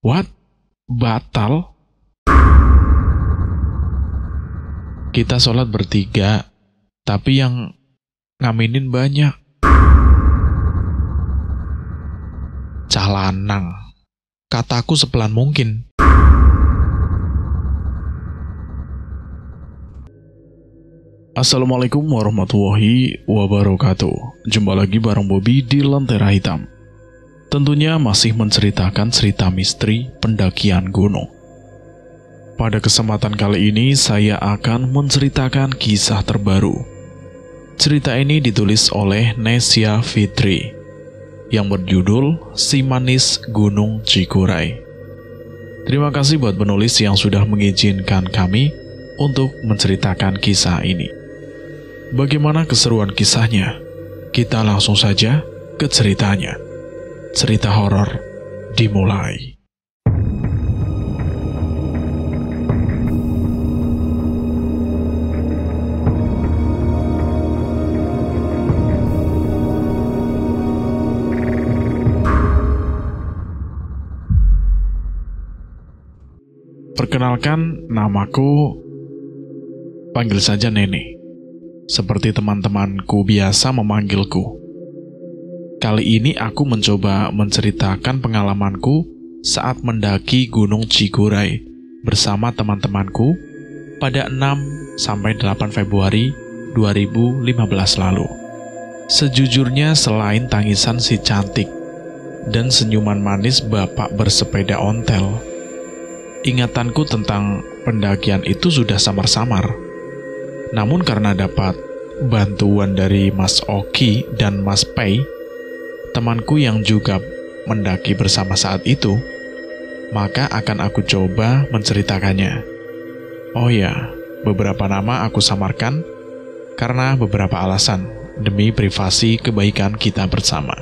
What? Batal? Kita sholat bertiga, tapi yang ngaminin banyak. Calanang. Kataku sepelan mungkin. Assalamualaikum warahmatullahi wabarakatuh. Jumpa lagi bareng Bobby di Lentera Hitam. Tentunya masih menceritakan cerita misteri pendakian gunung. Pada kesempatan kali ini saya akan menceritakan kisah terbaru. Cerita ini ditulis oleh Nesya Fitri yang berjudul Si Manis Gunung Cikuray. Terima kasih buat penulis yang sudah mengizinkan kami untuk menceritakan kisah ini. Bagaimana keseruan kisahnya? Kita langsung saja ke ceritanya. Cerita horor dimulai. Perkenalkan, namaku, panggil saja Nenek, seperti teman-temanku biasa memanggilku. Kali ini aku mencoba menceritakan pengalamanku saat mendaki Gunung Cikuray bersama teman-temanku pada 6-8 Februari 2015 lalu. Sejujurnya selain tangisan si cantik dan senyuman manis bapak bersepeda ontel, ingatanku tentang pendakian itu sudah samar-samar. Namun karena dapat bantuan dari Mas Oki dan Mas Pei, temanku yang juga mendaki bersama saat itu, maka akan aku coba menceritakannya. Oh ya, beberapa nama aku samarkan karena beberapa alasan demi privasi kebaikan kita bersama.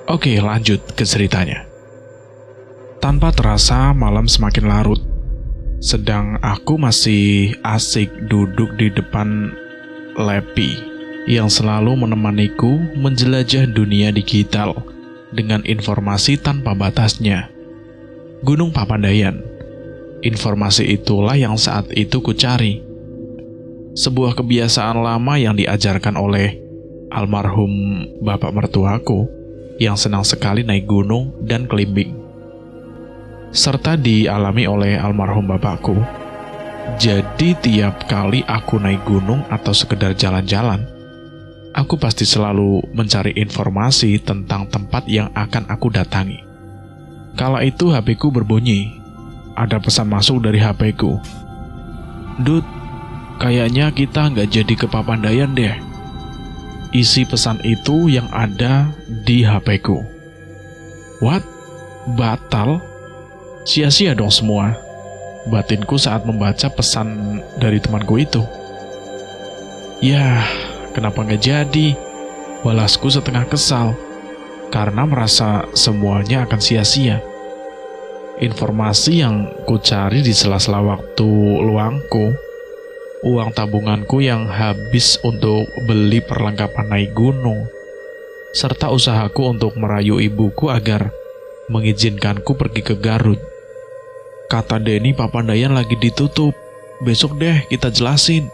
Oke, lanjut ke ceritanya. Tanpa terasa malam semakin larut. Sedang aku masih asik duduk di depan Lepi yang selalu menemaniku menjelajah dunia digital dengan informasi tanpa batasnya. Gunung Papandayan. Informasi itulah yang saat itu kucari. Sebuah kebiasaan lama yang diajarkan oleh almarhum bapak mertuaku yang senang sekali naik gunung dan climbing, serta dialami oleh almarhum bapakku. Jadi tiap kali aku naik gunung atau sekedar jalan-jalan, aku pasti selalu mencari informasi tentang tempat yang akan aku datangi. Kala itu HP-ku berbunyi. Ada pesan masuk dari HP-ku. "Dut, kayaknya kita nggak jadi ke Papandayan deh." Isi pesan itu yang ada di HP-ku. What? Batal? Sia-sia dong semua, batinku saat membaca pesan dari temanku itu. Yah, kenapa nggak jadi? Balasku setengah kesal, karena merasa semuanya akan sia-sia. Informasi yang ku cari di sela-sela waktu luangku, uang tabunganku yang habis untuk beli perlengkapan naik gunung, serta usahaku untuk merayu ibuku agar mengizinkanku pergi ke Garut. Kata Denny, Papandayan lagi ditutup. Besok deh kita jelasin.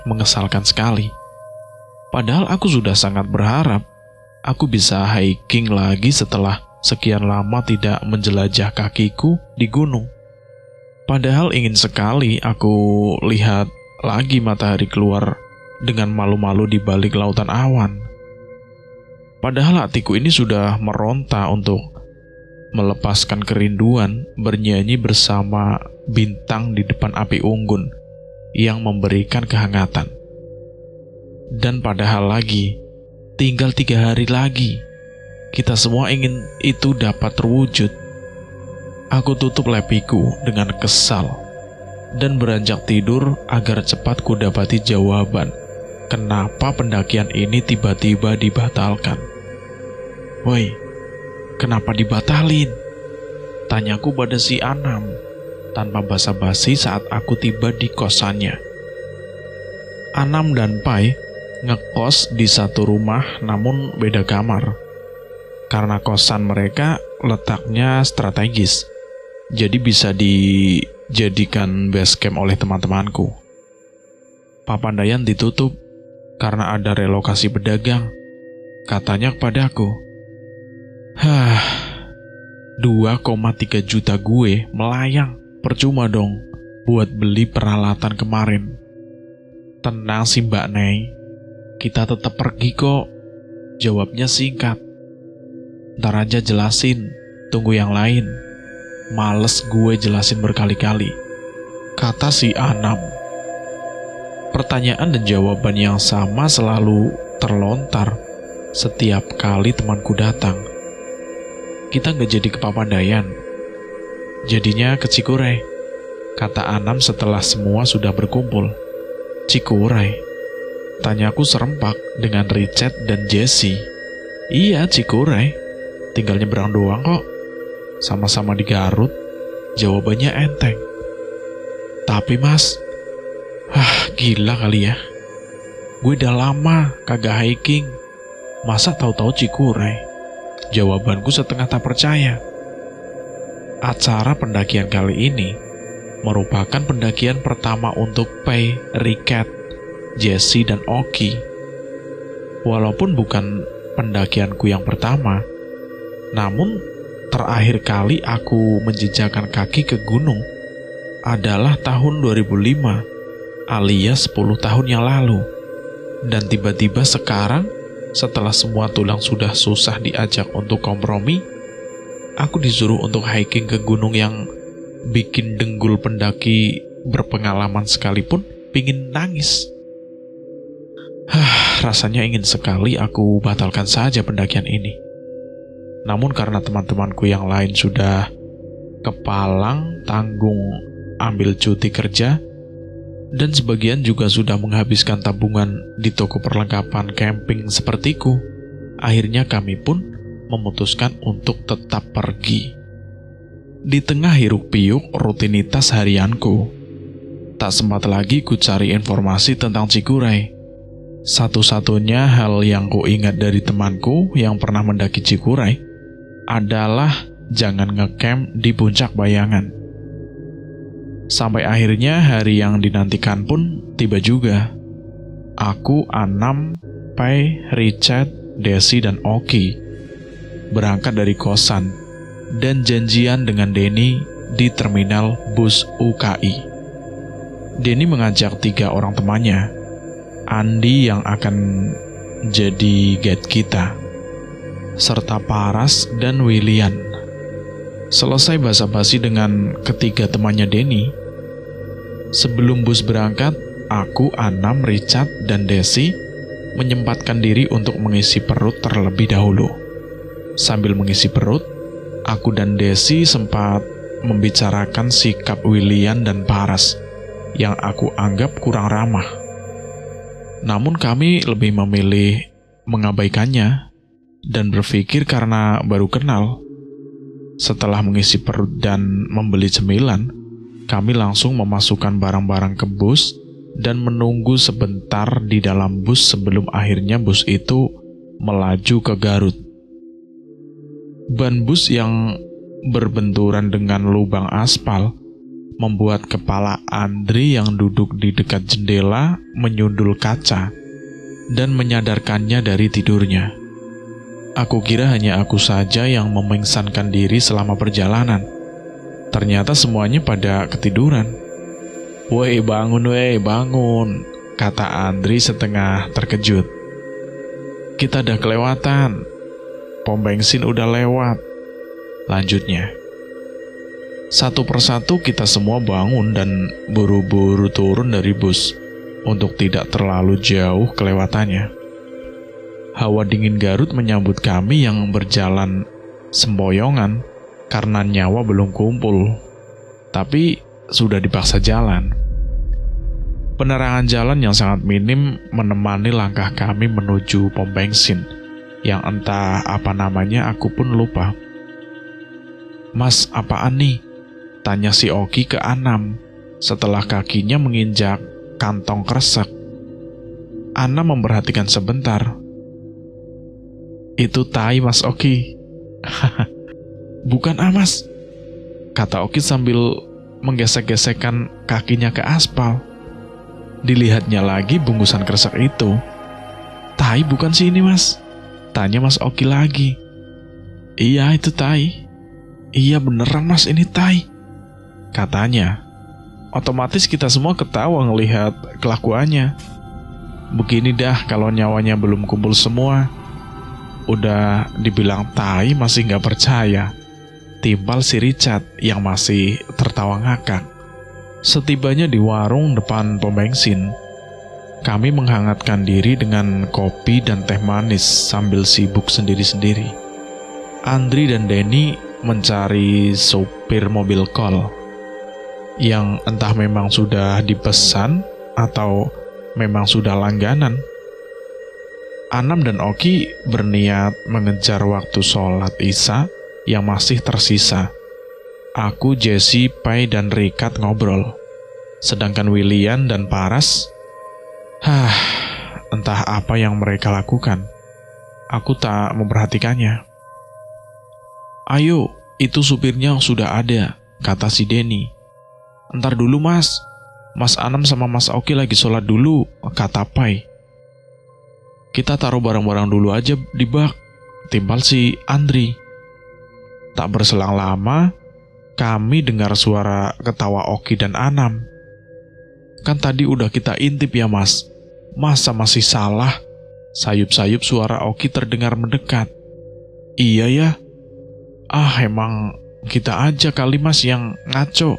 Mengesalkan sekali. Padahal aku sudah sangat berharap aku bisa hiking lagi setelah sekian lama tidak menjelajah kakiku di gunung. Padahal ingin sekali aku lihat lagi matahari keluar dengan malu-malu di balik lautan awan. Padahal hatiku ini sudah meronta untuk melepaskan kerinduan bernyanyi bersama bintang di depan api unggun yang memberikan kehangatan. Dan padahal lagi, tinggal 3 hari lagi, kita semua ingin itu dapat terwujud. Aku tutup lepiku dengan kesal dan beranjak tidur agar cepat ku dapati jawaban kenapa pendakian ini tiba-tiba dibatalkan. Woi, kenapa dibatalin? Tanyaku pada si Anam tanpa basa-basi saat aku tiba di kosannya. Anam dan Pai ngekos di satu rumah namun beda kamar. Karena kosan mereka letaknya strategis, jadi bisa dijadikan base camp oleh teman-temanku. Papandayan ditutup karena ada relokasi pedagang, katanya kepadaku. 2,3 juta gue melayang, percuma dong buat beli peralatan kemarin. Tenang sih Mbak Nei, kita tetap pergi kok, jawabnya singkat. Ntar aja jelasin, tunggu yang lain. Males gue jelasin berkali-kali, kata si Anam. Pertanyaan dan jawaban yang sama selalu terlontar setiap kali temanku datang. Kita nggak jadi ke Papandayan, jadinya ke Cikuray, kata Anam setelah semua sudah berkumpul. Cikuray? Tanyaku serempak dengan Richard dan Jesse. Iya, Cikuray. Tinggal nyebrang doang kok. Sama-sama di Garut. Jawabannya enteng. Tapi mas, gila kali ya. Gue udah lama kagak hiking. Masa tahu-tahu Cikuray? Jawabanku setengah tak percaya. Acara pendakian kali ini merupakan pendakian pertama untuk Pei, Riket, Jesse, dan Oki. Walaupun bukan pendakianku yang pertama, namun terakhir kali aku menjejakkan kaki ke gunung adalah tahun 2005, alias 10 tahun yang lalu. Dan tiba-tiba sekarang, setelah semua tulang sudah susah diajak untuk kompromi, aku disuruh untuk hiking ke gunung yang bikin denggul pendaki berpengalaman sekalipun pingin nangis. Rasanya ingin sekali aku batalkan saja pendakian ini. Namun karena teman-temanku yang lain sudah kepalang tanggung ambil cuti kerja, dan sebagian juga sudah menghabiskan tabungan di toko perlengkapan camping sepertiku, akhirnya kami pun memutuskan untuk tetap pergi. Di tengah hiruk-pikuk rutinitas harianku, tak sempat lagi ku cari informasi tentang Cikuray. Satu-satunya hal yang ku ingat dari temanku yang pernah mendaki Cikuray adalah jangan ngecamp di puncak bayangan. Sampai akhirnya hari yang dinantikan pun tiba juga. Aku, Anam, Pei, Richard, Desi, dan Oki berangkat dari kosan dan janjian dengan Denny di terminal bus UKI. Denny mengajak 3 orang temannya, Andi yang akan jadi guide kita, serta Paras dan William. Selesai basa-basi dengan ketiga temannya Denny, sebelum bus berangkat, aku, Anam, Richard, dan Desi menyempatkan diri untuk mengisi perut terlebih dahulu. Sambil mengisi perut, aku dan Desi sempat membicarakan sikap William dan Paras yang aku anggap kurang ramah. Namun kami lebih memilih mengabaikannya dan berpikir karena baru kenal. Setelah mengisi perut dan membeli cemilan, kami langsung memasukkan barang-barang ke bus dan menunggu sebentar di dalam bus sebelum akhirnya bus itu melaju ke Garut. Ban bus yang berbenturan dengan lubang aspal membuat kepala Andri yang duduk di dekat jendela menyundul kaca dan menyadarkannya dari tidurnya. Aku kira hanya aku saja yang memengsankan diri selama perjalanan. Ternyata semuanya pada ketiduran. Woi bangun, kata Andri setengah terkejut. Kita udah kelewatan. Pom bensin udah lewat, lanjutnya. Satu persatu kita semua bangun dan buru-buru turun dari bus untuk tidak terlalu jauh kelewatannya. Hawa dingin Garut menyambut kami yang berjalan sempoyongan karena nyawa belum kumpul, tapi sudah dipaksa jalan. Penerangan jalan yang sangat minim menemani langkah kami menuju pom bensin, yang entah apa namanya aku pun lupa. Mas, apaan nih? Tanya si Oki ke Anam setelah kakinya menginjak kantong kresek. Anam memperhatikan sebentar. Itu tai Mas Oki. Bukan Mas, kata Oki sambil menggesek-gesekkan kakinya ke aspal. Dilihatnya lagi bungkusan kresek itu. Tai bukan sih ini Mas? Tanya Mas Oki lagi. Iya itu tai. Iya beneran Mas, ini tai, katanya. Otomatis kita semua ketawa ngelihat kelakuannya. Begini dah kalau nyawanya belum kumpul semua. Udah dibilang tai masih gak percaya. Timbal si Richard yang masih tertawa ngakak. Setibanya di warung depan pom bensin, kami menghangatkan diri dengan kopi dan teh manis sambil sibuk sendiri-sendiri. Andri dan Denny mencari sopir mobil kol yang entah memang sudah dipesan atau memang sudah langganan. Anam dan Oki berniat mengejar waktu sholat Isya yang masih tersisa. Aku, Jesse, Pai, dan Rikat ngobrol. Sedangkan William dan Paras, entah apa yang mereka lakukan. Aku tak memperhatikannya. Ayo, itu supirnya sudah ada, kata si Denny. Entar dulu Mas, Mas Anam sama Mas Oki lagi sholat dulu, kata Pai. Kita taruh barang-barang dulu aja di bak, timbal si Andri. Tak berselang lama, kami dengar suara ketawa Oki dan Anam. Kan tadi udah kita intip ya Mas, masa masih salah? Sayup-sayup suara Oki terdengar mendekat. Iya ya, emang kita aja kali Mas yang ngaco,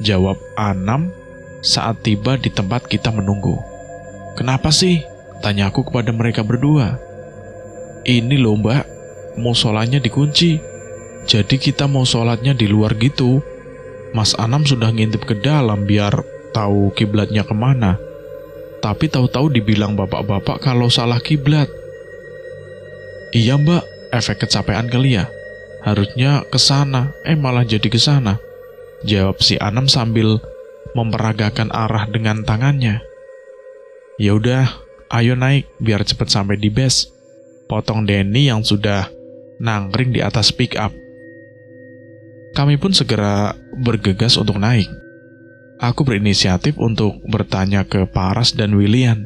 jawab Anam saat tiba di tempat kita menunggu. Kenapa sih? Tanya aku kepada mereka berdua. Ini loh Mbak, musolanya dikunci. Jadi kita mau sholatnya di luar gitu. Mas Anam sudah ngintip ke dalam biar tahu kiblatnya kemana. Tapi tahu-tahu dibilang bapak-bapak kalau salah kiblat. Iya Mbak, efek kecapean kali ya. Harusnya ke sana, malah jadi ke sana, jawab si Anam sambil memperagakan arah dengan tangannya. Ya udah, ayo naik biar cepat sampai di base, potong Denny yang sudah nangkring di atas pick up. Kami pun segera bergegas untuk naik. Aku berinisiatif untuk bertanya ke Paras dan William.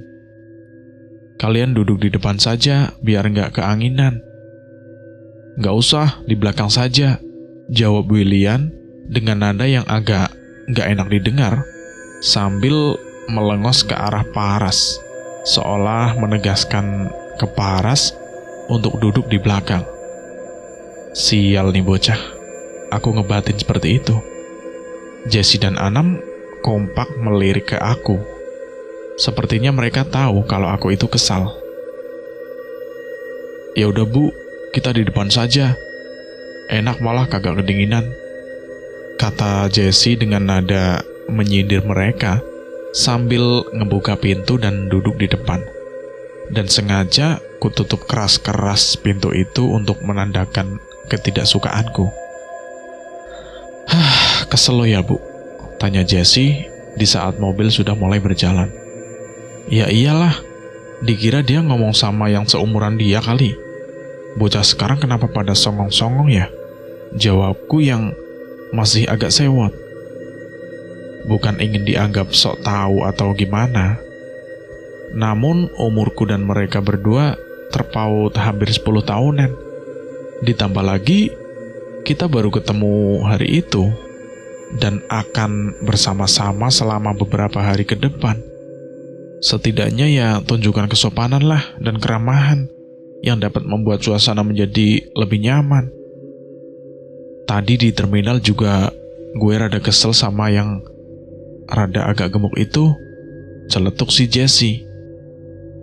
Kalian duduk di depan saja biar nggak keanginan. Nggak usah, di belakang saja, jawab William dengan nada yang agak nggak enak didengar, sambil melengos ke arah Paras, seolah menegaskan ke Paras untuk duduk di belakang. Sial nih bocah, aku ngebatin seperti itu. Jesse dan Anam kompak melirik ke aku. Sepertinya mereka tahu kalau aku itu kesal. Ya udah Bu, kita di depan saja. Enak malah kagak kedinginan, kata Jesse dengan nada menyindir mereka sambil ngebuka pintu dan duduk di depan. Dan sengaja kututup keras-keras pintu itu untuk menandakan ketidaksukaanku. Kesel lo ya Bu? Tanya Jesse di saat mobil sudah mulai berjalan. Ya iyalah, dikira dia ngomong sama yang seumuran dia kali. Bocah sekarang kenapa pada songong-songong ya? Jawabku yang masih agak sewot. Bukan ingin dianggap sok tahu atau gimana. Namun umurku dan mereka berdua terpaut hampir 10 tahunan. Ditambah lagi, kita baru ketemu hari itu dan akan bersama-sama selama beberapa hari ke depan. Setidaknya ya tunjukkan kesopanan lah dan keramahan yang dapat membuat suasana menjadi lebih nyaman. Tadi di terminal juga gue rada kesel sama yang rada agak gemuk itu, celetuk si Jesse.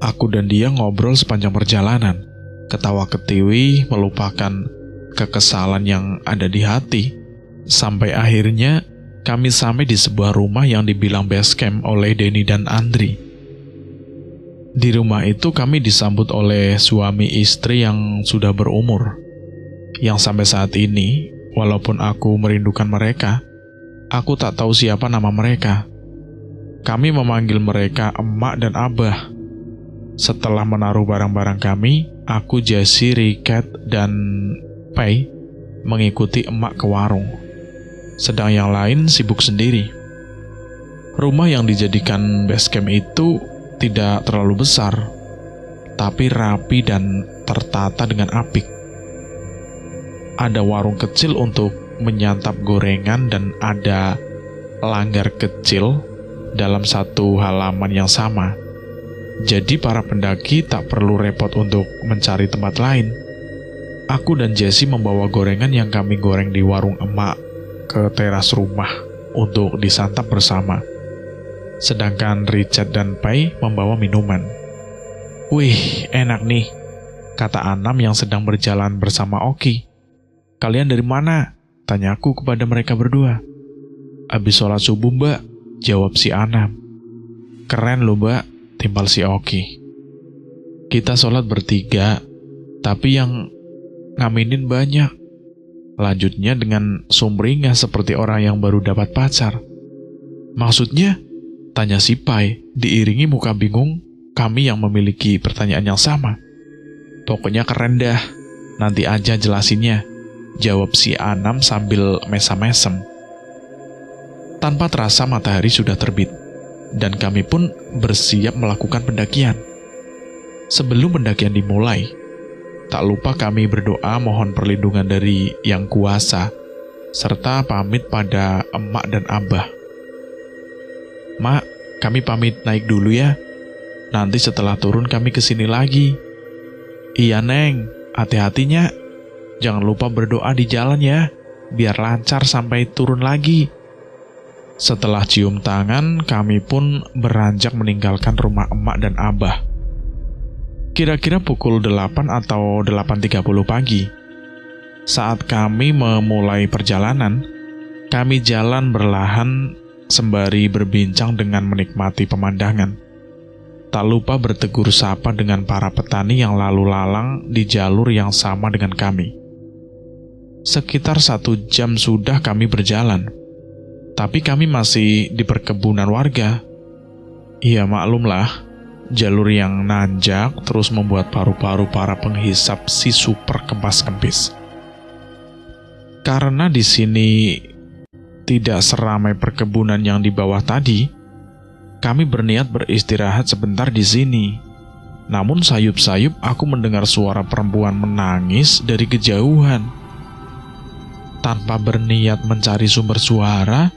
Aku dan dia ngobrol sepanjang perjalanan, ketawa ketiwi melupakan kekesalan yang ada di hati. Sampai akhirnya kami sampai di sebuah rumah yang dibilang base camp oleh Denny dan Andri. Di rumah itu kami disambut oleh suami istri yang sudah berumur, yang sampai saat ini, walaupun aku merindukan mereka, aku tak tahu siapa nama mereka. Kami memanggil mereka emak dan abah. Setelah menaruh barang-barang kami, aku, Jesse, Rikat, dan Pai mengikuti emak ke warung. Sedang yang lain sibuk sendiri. Rumah yang dijadikan base camp itu tidak terlalu besar, tapi rapi dan tertata dengan apik. Ada warung kecil untuk menyantap gorengan dan ada langgar kecil dalam satu halaman yang sama. Jadi para pendaki tak perlu repot untuk mencari tempat lain. Aku dan Jessie membawa gorengan yang kami goreng di warung emak ke teras rumah untuk disantap bersama. Sedangkan Richard dan Pai membawa minuman. "Wih, enak nih," kata Anam yang sedang berjalan bersama Oki. "Kalian dari mana?" tanyaku kepada mereka berdua. "Habis sholat subuh, Mbak," jawab si Anam. "Keren loh, Mbak," timpal si Oki. "Kita sholat bertiga, tapi yang ngaminin banyak," lanjutnya dengan sumringah seperti orang yang baru dapat pacar. "Maksudnya?" tanya si Pai, diiringi muka bingung kami yang memiliki pertanyaan yang sama. "Pokoknya keren dah, nanti aja jelasinnya," jawab si Anam sambil mesam-mesem. Tanpa terasa matahari sudah terbit, dan kami pun bersiap melakukan pendakian. Sebelum pendakian dimulai, tak lupa kami berdoa mohon perlindungan dari Yang Kuasa, serta pamit pada emak dan abah. "Mak, kami pamit naik dulu ya. Nanti setelah turun kami kesini lagi." "Iya, Neng, hati-hatinya. Jangan lupa berdoa di jalan ya, biar lancar sampai turun lagi." Setelah cium tangan, kami pun beranjak meninggalkan rumah emak dan abah. Kira-kira pukul 8 atau 8.30 pagi. Saat kami memulai perjalanan, kami jalan berlahan sembari berbincang dengan menikmati pemandangan. Tak lupa bertegur sapa dengan para petani yang lalu lalang di jalur yang sama dengan kami. Sekitar 1 jam sudah kami berjalan, tapi kami masih di perkebunan warga. Ya maklumlah, jalur yang nanjak terus membuat paru-paru para penghisap si super kempas-kempis. Karena di sini tidak seramai perkebunan yang di bawah tadi, kami berniat beristirahat sebentar di sini. Namun sayup-sayup aku mendengar suara perempuan menangis dari kejauhan. Tanpa berniat mencari sumber suara,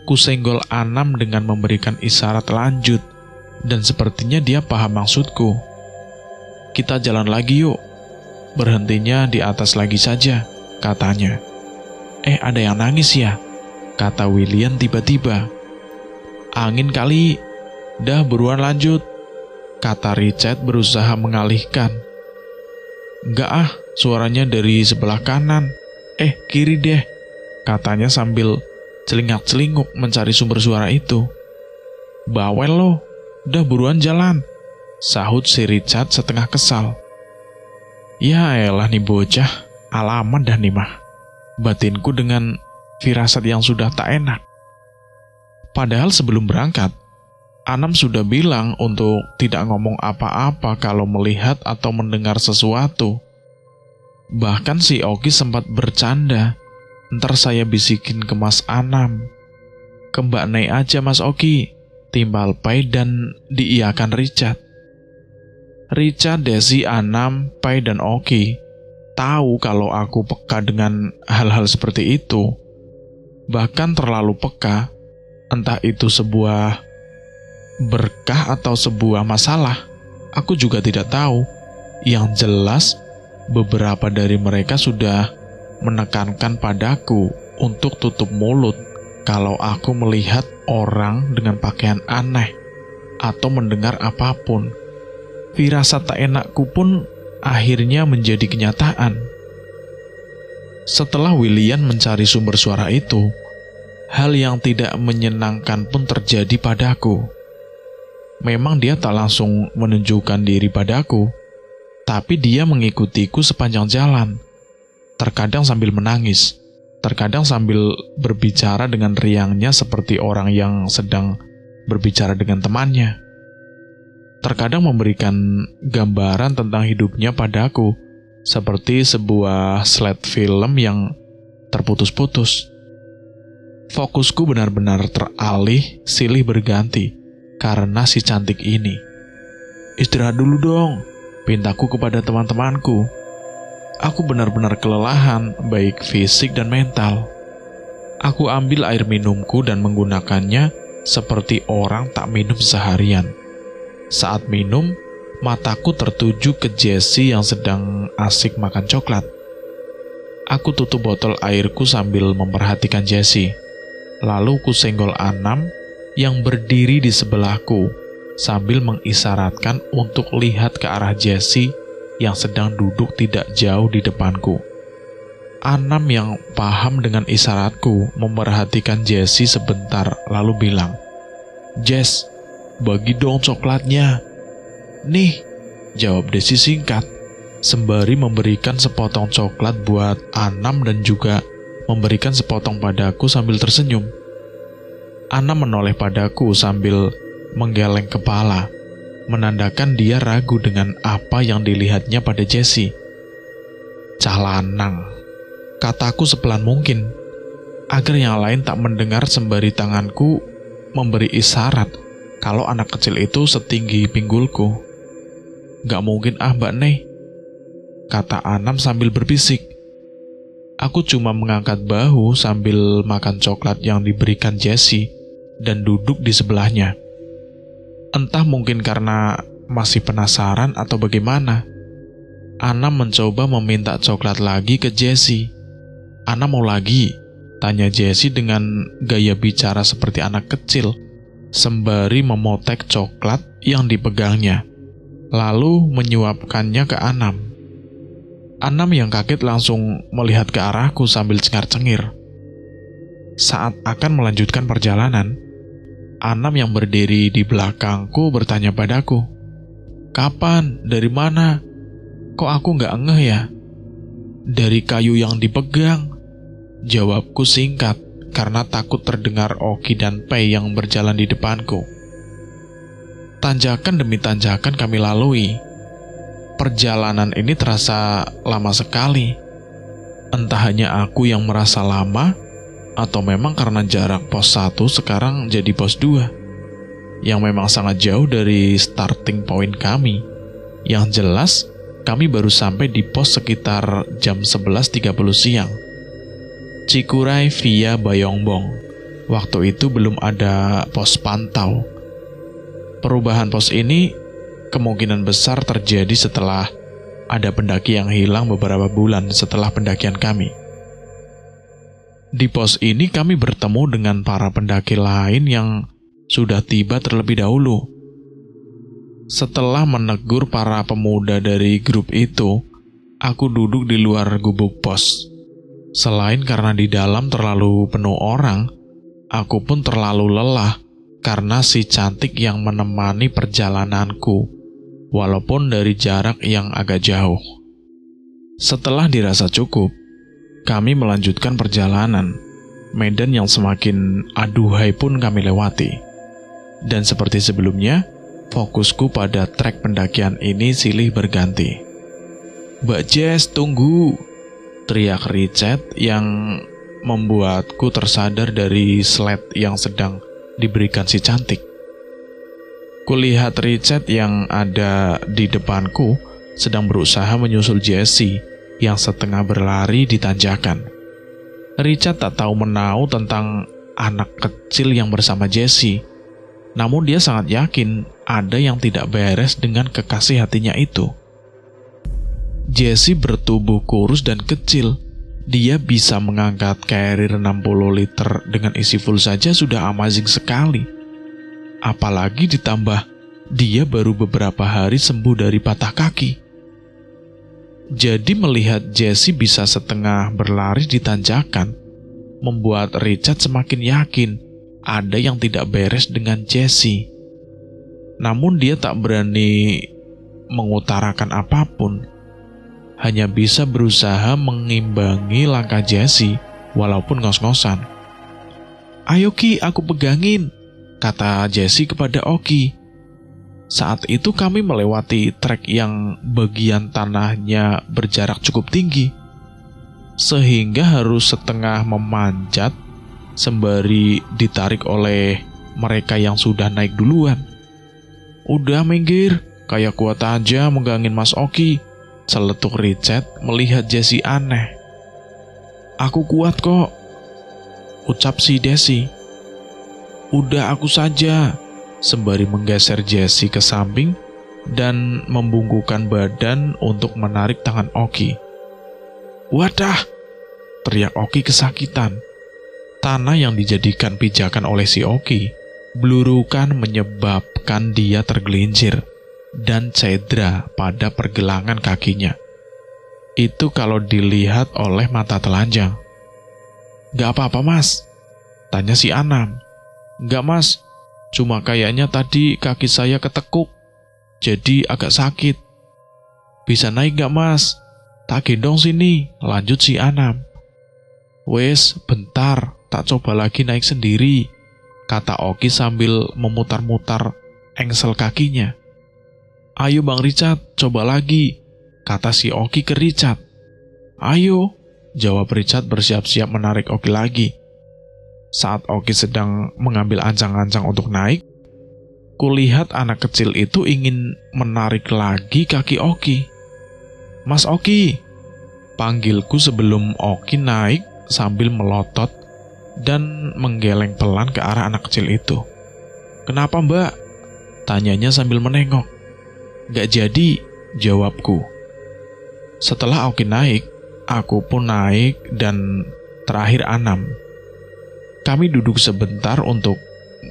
kusenggol Anam dengan memberikan isyarat lanjut, dan sepertinya dia paham maksudku. "Kita jalan lagi yuk. Berhentinya di atas lagi saja," katanya. Ada yang nangis ya?" kata William tiba-tiba. "Angin kali. Dah buruan lanjut," kata Richard berusaha mengalihkan. "Enggak ah, suaranya dari sebelah kanan. Kiri deh," katanya sambil celingak-celinguk mencari sumber suara itu. "Bawel lo, udah buruan jalan," sahut si Richard setengah kesal. "Ya elah nih bocah, alamat dah nih mah," batinku dengan firasat yang sudah tak enak. Padahal sebelum berangkat, Anam sudah bilang untuk tidak ngomong apa-apa kalau melihat atau mendengar sesuatu. Bahkan si Oki sempat bercanda, "Ntar saya bisikin ke Mas Anam." "Ke Mbak Nei aja Mas Oki," timbal Pai dan diiyakan Richard. Richard, Desi, Anam, Pai, dan Oki tahu kalau aku peka dengan hal-hal seperti itu. Bahkan terlalu peka, entah itu sebuah berkah atau sebuah masalah, aku juga tidak tahu. Yang jelas, beberapa dari mereka sudah menekankan padaku untuk tutup mulut kalau aku melihat orang dengan pakaian aneh atau mendengar apapun. Firasat tak enakku pun akhirnya menjadi kenyataan. Setelah William mencari sumber suara itu, hal yang tidak menyenangkan pun terjadi padaku. Memang dia tak langsung menunjukkan diri padaku, tapi dia mengikutiku sepanjang jalan. Terkadang sambil menangis, terkadang sambil berbicara dengan riangnya seperti orang yang sedang berbicara dengan temannya. Terkadang memberikan gambaran tentang hidupnya padaku, seperti sebuah slide film yang terputus-putus. Fokusku benar-benar teralih, silih berganti karena si cantik ini. "Istirahat dulu dong," pintaku kepada teman-temanku. Aku benar-benar kelelahan, baik fisik dan mental. Aku ambil air minumku dan menggunakannya seperti orang tak minum seharian. Saat minum, mataku tertuju ke Jessie yang sedang asik makan coklat. Aku tutup botol airku sambil memperhatikan Jessie. Lalu kusenggol Anam yang berdiri di sebelahku sambil mengisyaratkan untuk lihat ke arah Jessie yang sedang duduk tidak jauh di depanku. Anam yang paham dengan isyaratku memperhatikan Jessie sebentar lalu bilang, "Jess, bagi dong coklatnya." "Nih," jawab Desi singkat, sembari memberikan sepotong coklat buat Anam dan juga memberikan sepotong padaku sambil tersenyum. Anam menoleh padaku sambil menggeleng kepala, menandakan dia ragu dengan apa yang dilihatnya pada Jessie. "Cah lanang," kataku sepelan mungkin, agar yang lain tak mendengar sembari tanganku memberi isyarat kalau anak kecil itu setinggi pinggulku. "Gak mungkin Mbak Ney," kata Anam sambil berbisik. Aku cuma mengangkat bahu sambil makan coklat yang diberikan Jessie dan duduk di sebelahnya. Entah mungkin karena masih penasaran atau bagaimana, Anam mencoba meminta coklat lagi ke Jessie. "Anam mau lagi?" tanya Jessie dengan gaya bicara seperti anak kecil, sembari memotek coklat yang dipegangnya, lalu menyuapkannya ke Anam. Anam yang kaget langsung melihat ke arahku sambil cengar-cengir. Saat akan melanjutkan perjalanan, Anam yang berdiri di belakangku bertanya padaku, "Kapan? Dari mana? Kok aku nggak ngeh ya?" "Dari kayu yang dipegang," jawabku singkat karena takut terdengar Oki dan Pei yang berjalan di depanku. Tanjakan demi tanjakan kami lalui. Perjalanan ini terasa lama sekali. Entah hanya aku yang merasa lama, atau memang karena jarak pos 1 sekarang jadi pos 2, yang memang sangat jauh dari starting point kami. Yang jelas, kami baru sampai di pos sekitar jam 11.30 siang. Cikuray via Bayongbong. Waktu itu belum ada pos pantau. Perubahan pos ini kemungkinan besar terjadi setelah ada pendaki yang hilang beberapa bulan setelah pendakian kami. Di pos ini kami bertemu dengan para pendaki lain yang sudah tiba terlebih dahulu. Setelah menegur para pemuda dari grup itu, aku duduk di luar gubuk pos. Selain karena di dalam terlalu penuh orang, aku pun terlalu lelah karena si cantik yang menemani perjalananku, walaupun dari jarak yang agak jauh. Setelah dirasa cukup, kami melanjutkan perjalanan. Medan yang semakin aduhai pun kami lewati. Dan seperti sebelumnya, fokusku pada trek pendakian ini silih berganti. "Mbak Jess, tunggu!" teriak Richard yang membuatku tersadar dari sled yang sedang diberikan si cantik. Kulihat Richard yang ada di depanku sedang berusaha menyusul Jessie yang setengah berlari di tanjakan. Richard tak tahu menahu tentang anak kecil yang bersama Jessie, namun dia sangat yakin ada yang tidak beres dengan kekasih hatinya itu. Jessie bertubuh kurus dan kecil. Dia bisa mengangkat carrier 60 liter dengan isi full saja sudah amazing sekali. Apalagi ditambah dia baru beberapa hari sembuh dari patah kaki. Jadi melihat Jessie bisa setengah berlari di tanjakan membuat Richard semakin yakin ada yang tidak beres dengan Jessie. Namun dia tak berani mengutarakan apapun, hanya bisa berusaha mengimbangi langkah Jessie walaupun ngos-ngosan. "Ayo Ki, aku pegangin," kata Jessie kepada Oki. Saat itu kami melewati trek yang bagian tanahnya berjarak cukup tinggi. sehingga harus setengah memanjat sembari ditarik oleh mereka yang sudah naik duluan. "Udah minggir, kayak kuat aja megangin Mas Oki," celetuk Richard melihat Jessie aneh. "Aku kuat kok," ucap si Desi. "Udah aku saja," sembari menggeser Jessie ke samping dan membungkukkan badan untuk menarik tangan Oki. "Wadah!" teriak Oki kesakitan. Tanah yang dijadikan pijakan oleh si Oki blurukan menyebabkan dia tergelincir dan cedera pada pergelangan kakinya. Itu kalau dilihat oleh mata telanjang. "Gak apa-apa Mas?" tanya si Anam. "Gak Mas, cuma kayaknya tadi kaki saya ketekuk, jadi agak sakit." "Bisa naik gak Mas? Tak gendong sini," lanjut si Anam. "Wes, bentar, tak coba lagi naik sendiri," kata Oki sambil memutar-mutar engsel kakinya. "Ayo Bang Richard, coba lagi," kata si Oki ke Richard. "Ayo," jawab Richard bersiap-siap menarik Oki lagi. Saat Oki sedang mengambil ancang-ancang untuk naik, kulihat anak kecil itu ingin menarik lagi kaki Oki. "Mas Oki," panggilku sebelum Oki naik sambil melotot dan menggeleng pelan ke arah anak kecil itu. "Kenapa Mbak?" tanyanya sambil menengok. "Gak jadi," jawabku. Setelah Oki naik, aku pun naik dan terakhir Anam. Kami duduk sebentar untuk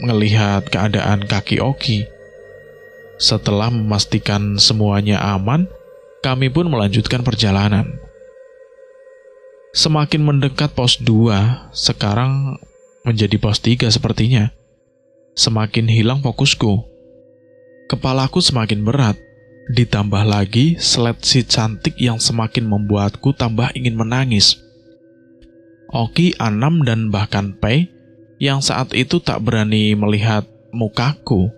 melihat keadaan kaki Oki. Setelah memastikan semuanya aman, kami pun melanjutkan perjalanan. Semakin mendekat pos 2, sekarang menjadi pos 3 sepertinya. Semakin hilang fokusku. Kepalaku semakin berat, ditambah lagi sled si cantik yang semakin membuatku tambah ingin menangis. Oki, Anam, dan bahkan Pei yang saat itu tak berani melihat mukaku,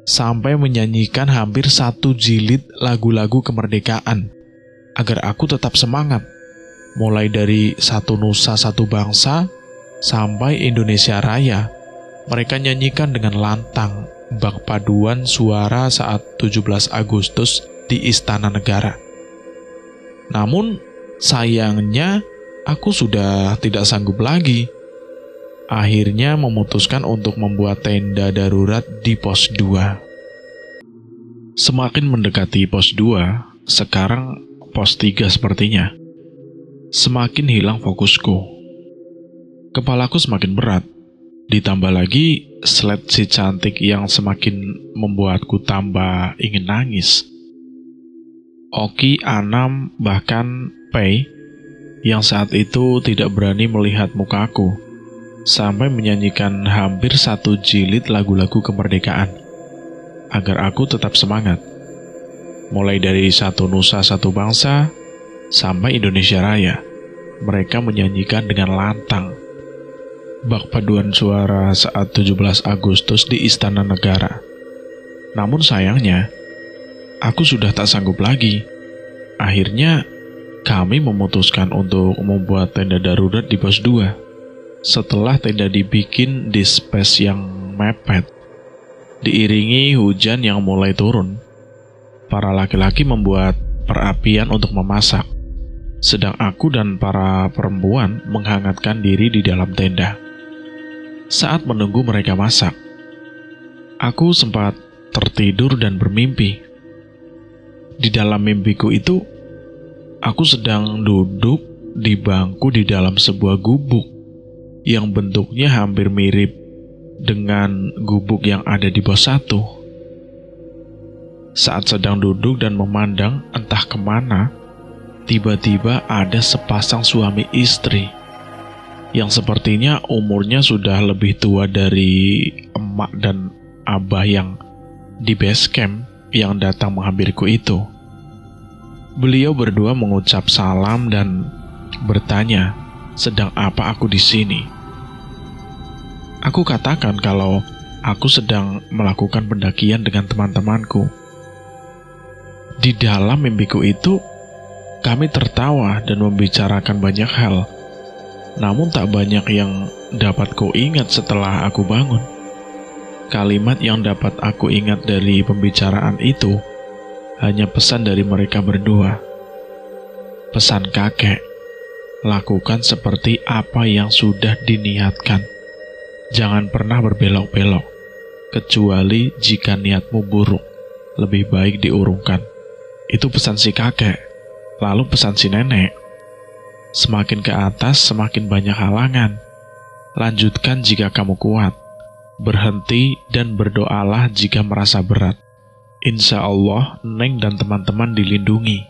sampai menyanyikan hampir 1 jilid lagu-lagu kemerdekaan agar aku tetap semangat. Mulai dari Satu Nusa Satu Bangsa sampai Indonesia Raya, mereka nyanyikan dengan lantang bak paduan suara saat 17 Agustus di Istana Negara. Namun sayangnya aku sudah tidak sanggup lagi. Akhirnya memutuskan untuk membuat tenda darurat di pos 2. Semakin mendekati pos 2, sekarang pos 3 sepertinya. Semakin hilang fokusku. Kepalaku semakin berat. Ditambah lagi sled si cantik yang semakin membuatku tambah ingin nangis. Oki, Anam, bahkan Pei yang saat itu tidak berani melihat mukaku, sampai menyanyikan hampir 1 jilid lagu-lagu kemerdekaan agar aku tetap semangat. Mulai dari Satu Nusa Satu Bangsa sampai Indonesia Raya, mereka menyanyikan dengan lantang bak paduan suara saat 17 Agustus di Istana Negara. Namun sayangnya, aku sudah tak sanggup lagi. Akhirnya, kami memutuskan untuk membuat tenda darurat di pos 2. Setelah tenda dibikin di space yang mepet, diiringi hujan yang mulai turun, para laki-laki membuat perapian untuk memasak, sedang aku dan para perempuan menghangatkan diri di dalam tenda. Saat menunggu mereka masak, aku sempat tertidur dan bermimpi. Di dalam mimpiku itu, aku sedang duduk di bangku di dalam sebuah gubuk yang bentuknya hampir mirip dengan gubuk yang ada di pos 1. Saat sedang duduk dan memandang entah kemana, tiba-tiba ada sepasang suami istri yang sepertinya umurnya sudah lebih tua dari emak dan abah yang di base camp yang datang menghampiriku itu. Beliau berdua mengucap salam dan bertanya, sedang apa aku di sini? Aku katakan kalau aku sedang melakukan pendakian dengan teman-temanku. Di dalam mimpiku itu, Kami tertawa dan membicarakan banyak hal, namun tak banyak yang dapat ku ingat setelah aku bangun. Kalimat yang dapat aku ingat dari pembicaraan itu hanya pesan dari mereka berdua. Pesan kakek, lakukan seperti apa yang sudah diniatkan. Jangan pernah berbelok-belok, kecuali jika niatmu buruk, lebih baik diurungkan. Itu pesan si kakek. Lalu pesan si nenek, semakin ke atas semakin banyak halangan. Lanjutkan jika kamu kuat. Berhenti dan berdoalah jika merasa berat. Insya Allah, Neng dan teman-teman dilindungi.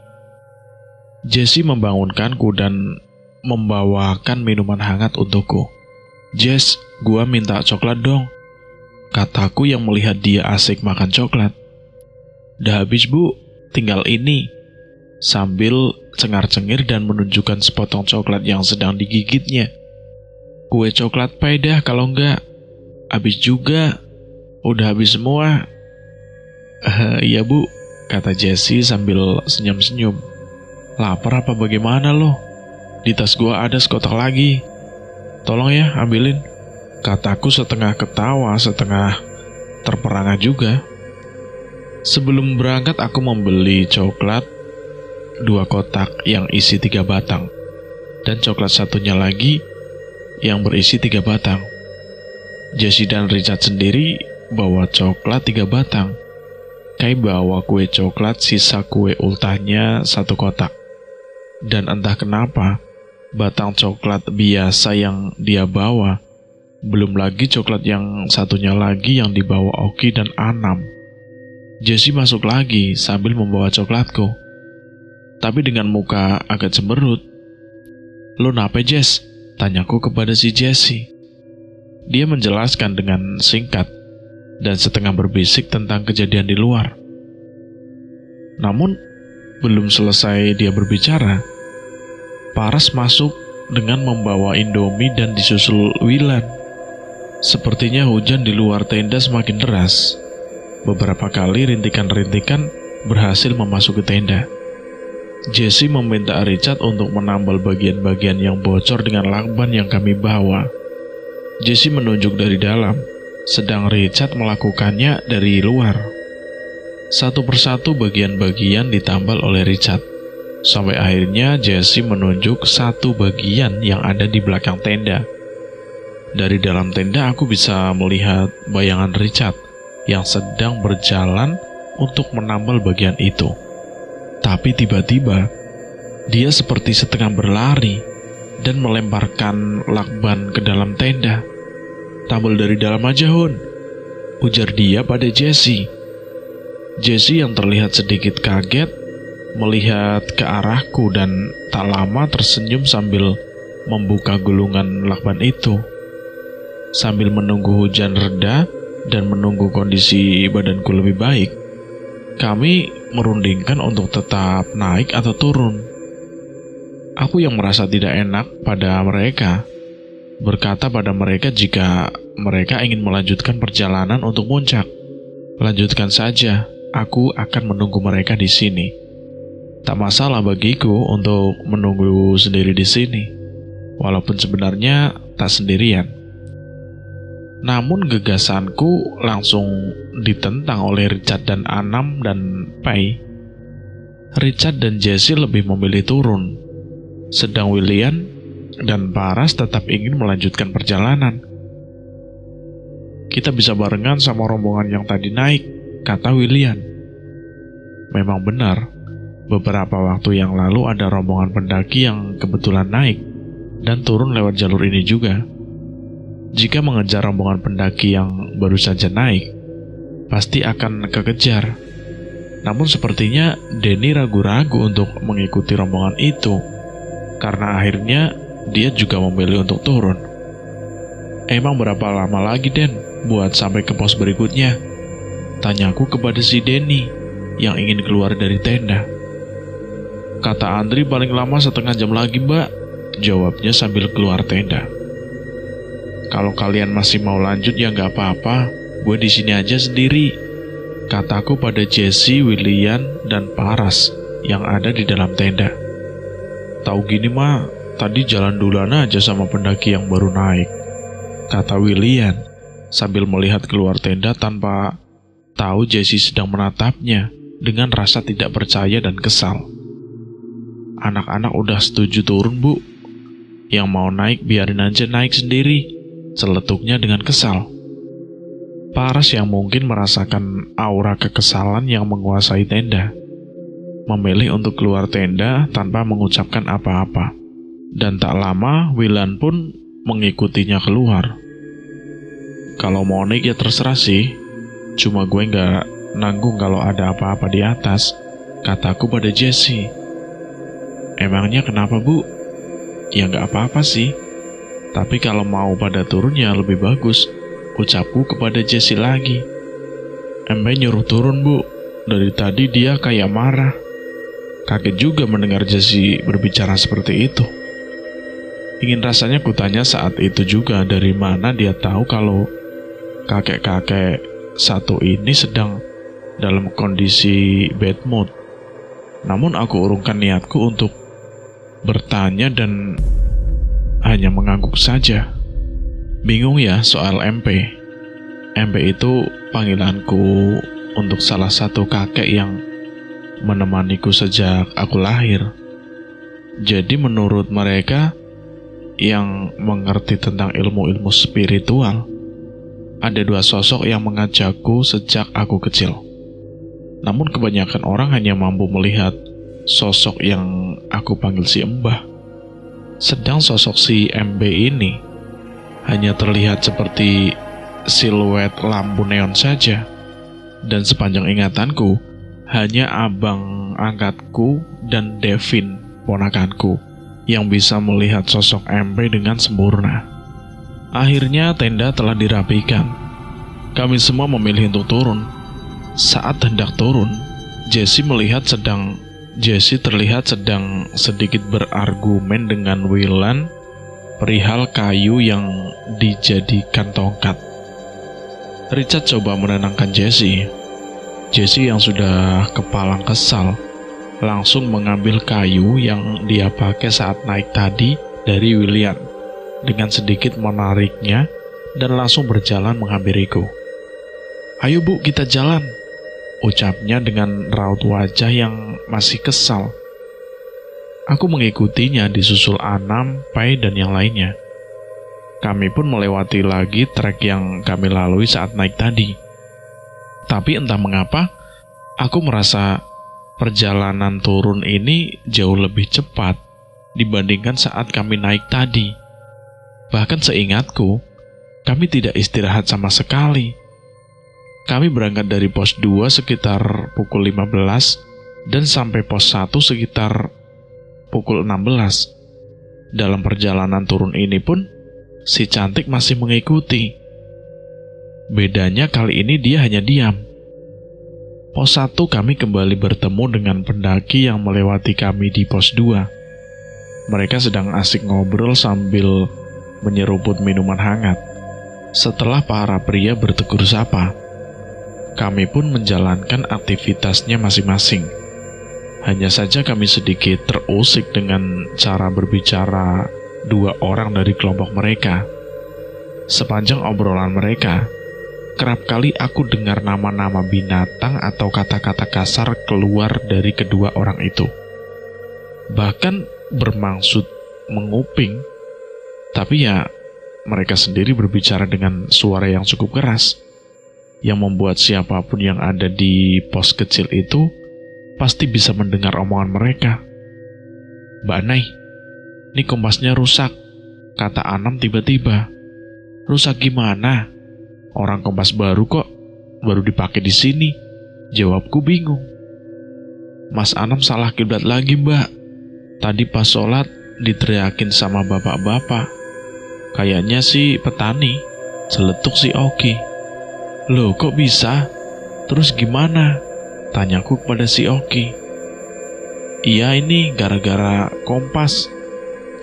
Jessie membangunkanku dan membawakan minuman hangat untukku. Jess, gua minta coklat dong, kataku yang melihat dia asik makan coklat. Dah habis bu, tinggal ini, sambil cengar-cengir dan menunjukkan sepotong coklat yang sedang digigitnya. Kue coklat dah kalau enggak. Habis juga. Udah habis semua. Iya bu, kata Jessie sambil senyum-senyum. Lapar apa bagaimana lo? Di tas gua ada sekotak lagi. Tolong ya ambilin, kataku setengah ketawa setengah terperangah juga. Sebelum berangkat aku membeli coklat 2 kotak yang isi 3 batang, dan coklat satunya lagi yang berisi 3 batang. Jessie dan Richard sendiri bawa coklat 3 batang. Kai bawa kue coklat sisa kue ultahnya 1 kotak. Dan entah kenapa, batang coklat biasa yang dia bawa, belum lagi coklat yang satunya lagi yang dibawa Oki dan Anam. Jessie masuk lagi sambil membawa coklatku, tapi dengan muka agak cemberut. Lo nape Jess? Tanyaku kepada si Jessie. Dia menjelaskan dengan singkat dan setengah berbisik tentang kejadian di luar. Namun, belum selesai dia berbicara, Paras masuk dengan membawa Indomie dan disusul Wilan. Sepertinya hujan di luar tenda semakin deras. Beberapa kali rintikan-rintikan berhasil memasuki tenda. Jessie meminta Richard untuk menambal bagian-bagian yang bocor dengan lakban yang kami bawa. Jessie menunjuk dari dalam, sedang Richard melakukannya dari luar. Satu persatu bagian-bagian ditambal oleh Richard, sampai akhirnya Jessie menunjuk satu bagian yang ada di belakang tenda. Dari dalam tenda aku bisa melihat bayangan Richard yang sedang berjalan untuk menambal bagian itu. Tapi tiba-tiba, dia seperti setengah berlari dan melemparkan lakban ke dalam tenda. Tambal dari dalam aja, Hun, ujar dia pada Jessie. Jessie yang terlihat sedikit kaget melihat ke arahku dan tak lama tersenyum sambil membuka gulungan lakban itu. Sambil menunggu hujan reda dan menunggu kondisi badanku lebih baik, kami merundingkan untuk tetap naik atau turun. Aku yang merasa tidak enak pada mereka, berkata pada mereka jika mereka ingin melanjutkan perjalanan untuk puncak. Lanjutkan saja, aku akan menunggu mereka di sini. Tak masalah bagiku untuk menunggu sendiri di sini, walaupun sebenarnya tak sendirian. Namun gagasanku langsung ditentang oleh Richard dan Anam dan Pai. Richard dan Jessie lebih memilih turun, sedang William dan Paras tetap ingin melanjutkan perjalanan. Kita bisa barengan sama rombongan yang tadi naik, kata William. Memang benar, beberapa waktu yang lalu ada rombongan pendaki yang kebetulan naik dan turun lewat jalur ini juga. Jika mengejar rombongan pendaki yang baru saja naik, pasti akan kekejar. Namun sepertinya Denny ragu-ragu untuk mengikuti rombongan itu, karena akhirnya dia juga memilih untuk turun. Emang berapa lama lagi, Den, buat sampai ke pos berikutnya? Tanyaku kepada si Denny yang ingin keluar dari tenda. Kata Andri paling lama setengah jam lagi, Mbak, jawabnya sambil keluar tenda. Kalau kalian masih mau lanjut ya nggak apa-apa, gue di sini aja sendiri, kataku pada Jessie, William, dan Paras yang ada di dalam tenda. Tahu gini mah, tadi jalan duluan aja sama pendaki yang baru naik, kata William sambil melihat keluar tenda tanpa tahu Jessie sedang menatapnya dengan rasa tidak percaya dan kesal. Anak-anak udah setuju turun, Bu. Yang mau naik biarin aja naik sendiri, celetuknya dengan kesal. Paras yang mungkin merasakan aura kekesalan yang menguasai tenda, memilih untuk keluar tenda tanpa mengucapkan apa-apa. Dan tak lama, Willan pun mengikutinya keluar. Kalau mau naik ya terserah sih, cuma gue nggak nanggung kalau ada apa-apa di atas, kataku pada Jessie. Emangnya kenapa, Bu? Ya nggak apa-apa sih, tapi kalau mau pada turun ya lebih bagus, ucapku kepada Jessie lagi. Embe nyuruh turun, Bu. Dari tadi dia kayak marah. Kaget juga mendengar Jessie berbicara seperti itu. Ingin rasanya kutanya saat itu juga dari mana dia tahu kalau kakek-kakek satu ini sedang dalam kondisi bad mood. Namun aku urungkan niatku untuk bertanya dan hanya mengangguk saja. Bingung ya soal MP. MP itu panggilanku untuk salah satu kakek yang menemaniku sejak aku lahir. Jadi menurut mereka yang mengerti tentang ilmu-ilmu spiritual, ada dua sosok yang mengajakku sejak aku kecil. Namun kebanyakan orang hanya mampu melihat sosok yang aku panggil si Mbah. Sedang sosok si MB ini hanya terlihat seperti siluet lampu neon saja. Dan sepanjang ingatanku, hanya abang angkatku dan Devin, ponakanku, yang bisa melihat sosok MB dengan sempurna. Akhirnya tenda telah dirapikan. Kami semua memilih untuk turun. Saat hendak turun, Jessie terlihat sedang sedikit berargumen dengan Willan perihal kayu yang dijadikan tongkat. Richard coba menenangkan Jessie. Jessie yang sudah kepalang kesal langsung mengambil kayu yang dia pakai saat naik tadi dari William dengan sedikit menariknya dan langsung berjalan menghampiriku. "Ayo Bu, kita jalan," ucapnya dengan raut wajah yang masih kesal. Aku mengikutinya disusul Anam, Pai, dan yang lainnya. Kami pun melewati lagi trek yang kami lalui saat naik tadi. Tapi entah mengapa, aku merasa perjalanan turun ini jauh lebih cepat dibandingkan saat kami naik tadi. Bahkan seingatku, kami tidak istirahat sama sekali. Kami berangkat dari pos 2 sekitar pukul 15 dan sampai pos 1 sekitar pukul 16. Dalam perjalanan turun ini pun, si cantik masih mengikuti. Bedanya kali ini dia hanya diam. Pos 1 kami kembali bertemu dengan pendaki yang melewati kami di pos 2. Mereka sedang asik ngobrol sambil menyeruput minuman hangat. Setelah para pria bertegur sapa, kami pun menjalankan aktivitasnya masing-masing. Hanya saja kami sedikit terusik dengan cara berbicara dua orang dari kelompok mereka. Sepanjang obrolan mereka, kerap kali aku dengar nama-nama binatang atau kata-kata kasar keluar dari kedua orang itu. Bahkan bermaksud menguping, tapi ya mereka sendiri berbicara dengan suara yang cukup keras, yang membuat siapapun yang ada di pos kecil itu pasti bisa mendengar omongan mereka. "Mbak Nay, ini kompasnya rusak," kata Anam tiba-tiba. "Rusak gimana? Orang kompas baru kok, baru dipakai di sini," jawabku bingung. "Mas Anam salah kiblat lagi, Mbak. Tadi pas sholat diteriakin sama bapak-bapak. Kayaknya sih petani," celetuk si Oki. "Loh kok bisa? Terus gimana?" tanyaku kepada si Oki. "Iya ini gara-gara kompas.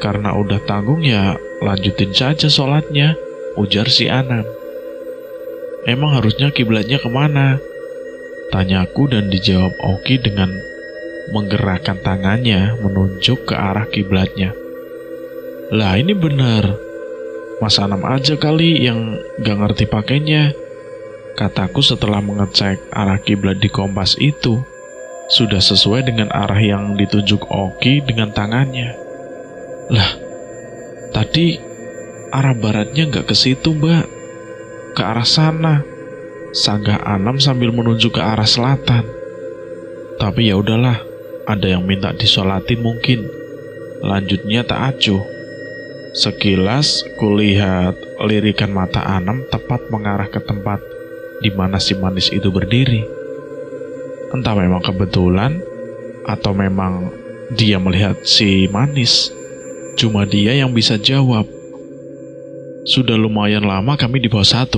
Karena udah tanggung ya lanjutin saja sholatnya," ujar si Anam. "Emang harusnya kiblatnya kemana?" tanyaku dan dijawab Oki dengan menggerakkan tangannya menunjuk ke arah kiblatnya. Lah ini benar, Mas Anam aja kali yang gak ngerti pakainya, kataku setelah mengecek arah kiblat di kompas itu. Sudah sesuai dengan arah yang ditunjuk Oki dengan tangannya. Lah, tadi arah baratnya gak ke situ, Mbak. Ke arah sana, sanggah Anam sambil menunjuk ke arah selatan. Tapi ya udahlah, ada yang minta disolatin mungkin. Lanjutnya tak acuh. Sekilas kulihat lirikan mata Anam tepat mengarah ke tempat di mana si manis itu berdiri. Entah memang kebetulan atau memang dia melihat si manis. Cuma dia yang bisa jawab. Sudah lumayan lama kami di pos 1.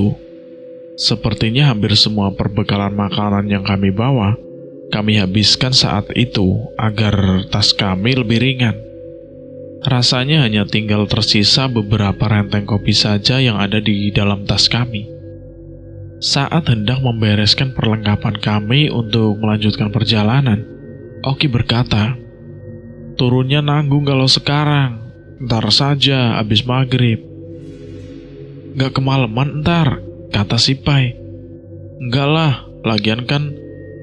Sepertinya hampir semua perbekalan makanan yang kami bawa kami habiskan saat itu agar tas kami lebih ringan. Rasanya hanya tinggal tersisa beberapa renteng kopi saja yang ada di dalam tas kami. Saat hendak membereskan perlengkapan kami untuk melanjutkan perjalanan, Oki berkata, "Turunnya nanggung kalau sekarang, ntar saja habis maghrib." "Gak kemalaman ntar," kata si Pai. "Enggak lah, lagian kan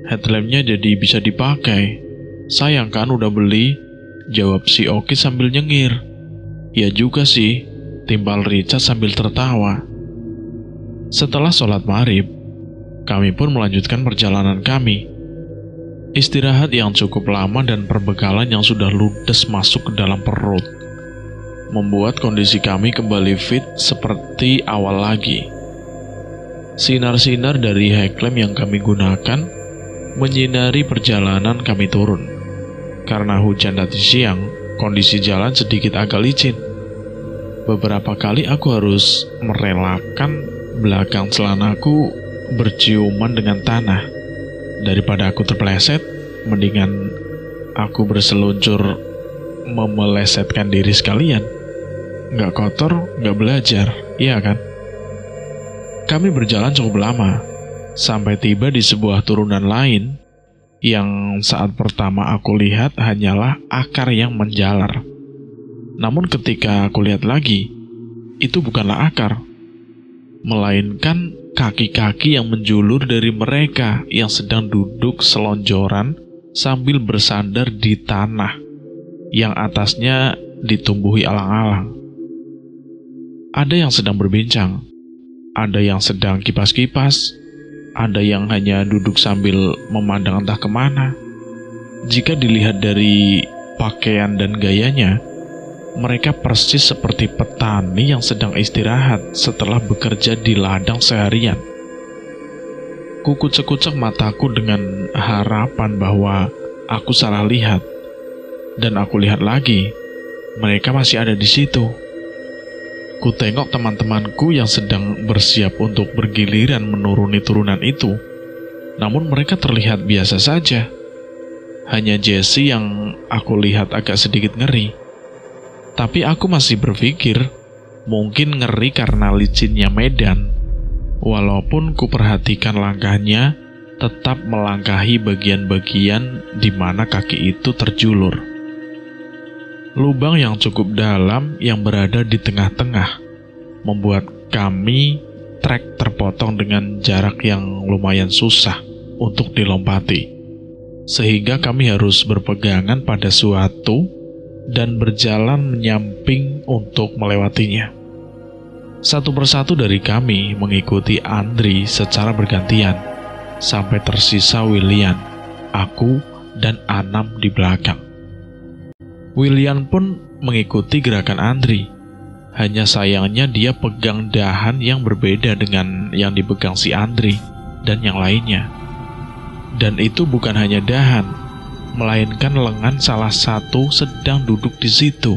headlampnya jadi bisa dipakai. Sayang kan udah beli," jawab si Oki sambil nyengir. "Ya juga sih," timbal Richard sambil tertawa. Setelah sholat maghrib, kami pun melanjutkan perjalanan kami. Istirahat yang cukup lama dan perbekalan yang sudah ludes masuk ke dalam perut membuat kondisi kami kembali fit seperti awal lagi. Sinar-sinar dari headlamp yang kami gunakan menyinari perjalanan kami turun. Karena hujan tadi siang, kondisi jalan sedikit agak licin. Beberapa kali aku harus merelakan belakang celanaku berciuman dengan tanah. Daripada aku terpeleset, mendingan aku berseluncur memelesetkan diri sekalian. Nggak kotor, nggak belajar, iya kan? Kami berjalan cukup lama, sampai tiba di sebuah turunan lain yang saat pertama aku lihat hanyalah akar yang menjalar. Namun ketika aku lihat lagi, itu bukanlah akar, melainkan kaki-kaki yang menjulur dari mereka yang sedang duduk selonjoran sambil bersandar di tanah yang atasnya ditumbuhi alang-alang. Ada yang sedang berbincang, ada yang sedang kipas-kipas, ada yang hanya duduk sambil memandang entah kemana. Jika dilihat dari pakaian dan gayanya, mereka persis seperti petani yang sedang istirahat setelah bekerja di ladang seharian. Kukucek-kucek mataku dengan harapan bahwa aku salah lihat. Dan aku lihat lagi, mereka masih ada di situ. Ku tengok teman-temanku yang sedang bersiap untuk bergiliran menuruni turunan itu. Namun mereka terlihat biasa saja. Hanya Jesse yang aku lihat agak sedikit ngeri. Tapi aku masih berpikir, mungkin ngeri karena licinnya medan. Walaupun ku perhatikan langkahnya, tetap melangkahi bagian-bagian di mana kaki itu terjulur. Lubang yang cukup dalam yang berada di tengah-tengah membuat kami trek terpotong dengan jarak yang lumayan susah untuk dilompati, sehingga kami harus berpegangan pada suatu dan berjalan menyamping untuk melewatinya. Satu persatu dari kami mengikuti Andri secara bergantian, sampai tersisa William, aku, dan Anam di belakang. William pun mengikuti gerakan Andri. Hanya sayangnya dia pegang dahan yang berbeda dengan yang dipegang si Andri dan yang lainnya. Dan itu bukan hanya dahan, melainkan lengan salah satu sedang duduk di situ.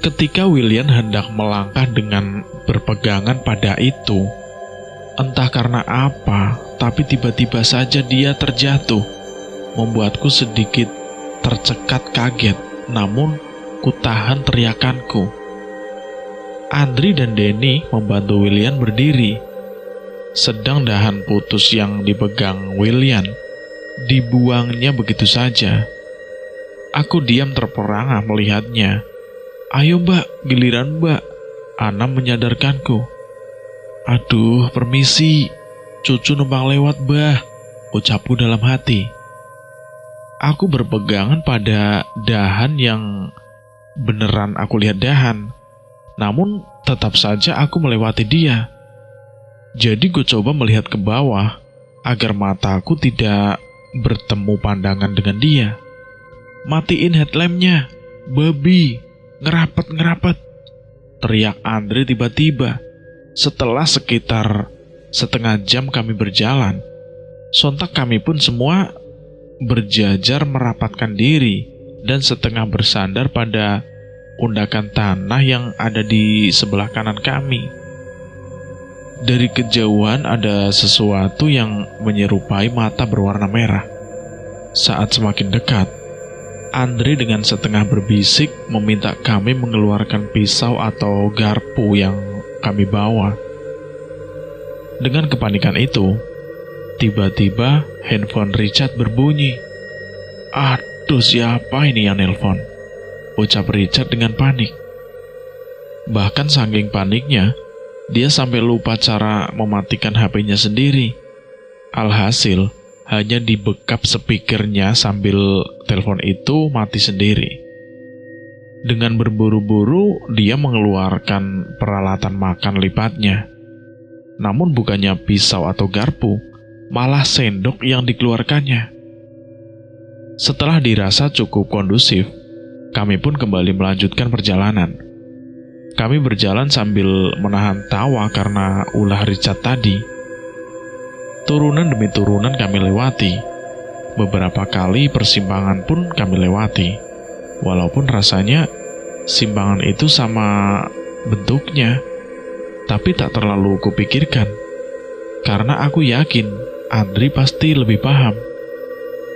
Ketika William hendak melangkah dengan berpegangan pada itu, entah karena apa, tapi tiba-tiba saja dia terjatuh, membuatku sedikit tercekat kaget, namun kutahan teriakanku. Andri dan Denny membantu William berdiri, sedang dahan putus yang dipegang William dibuangnya begitu saja. Aku diam terperangah melihatnya. "Ayo mbak, giliran mbak," Anam menyadarkanku. "Aduh, permisi, cucu numpang lewat mbah," ucapku dalam hati. Aku berpegangan pada dahan yang beneran aku lihat dahan, namun tetap saja aku melewati dia. Jadi gue coba melihat ke bawah agar mataku tidak bertemu pandangan dengan dia. "Matiin headlampnya, babi, ngerapet," teriak Andre tiba-tiba. Setelah sekitar setengah jam kami berjalan, sontak kami pun semua berjajar merapatkan diri dan setengah bersandar pada undakan tanah yang ada di sebelah kanan kami. Dari kejauhan ada sesuatu yang menyerupai mata berwarna merah. Saat semakin dekat, Andre dengan setengah berbisik meminta kami mengeluarkan pisau atau garpu yang kami bawa. Dengan kepanikan itu, tiba-tiba handphone Richard berbunyi. "Aduh, siapa ini yang nelpon?" ucap Richard dengan panik. Bahkan saking paniknya, dia sampai lupa cara mematikan HP-nya sendiri. Alhasil, hanya dibekap speakernya sambil telepon itu mati sendiri. Dengan berburu-buru, dia mengeluarkan peralatan makan lipatnya. Namun bukannya pisau atau garpu, malah sendok yang dikeluarkannya. Setelah dirasa cukup kondusif, kami pun kembali melanjutkan perjalanan. Kami berjalan sambil menahan tawa karena ulah Richard tadi. Turunan demi turunan kami lewati. Beberapa kali persimpangan pun kami lewati. Walaupun rasanya simpangan itu sama bentuknya, tapi tak terlalu kupikirkan. Karena aku yakin Andri pasti lebih paham.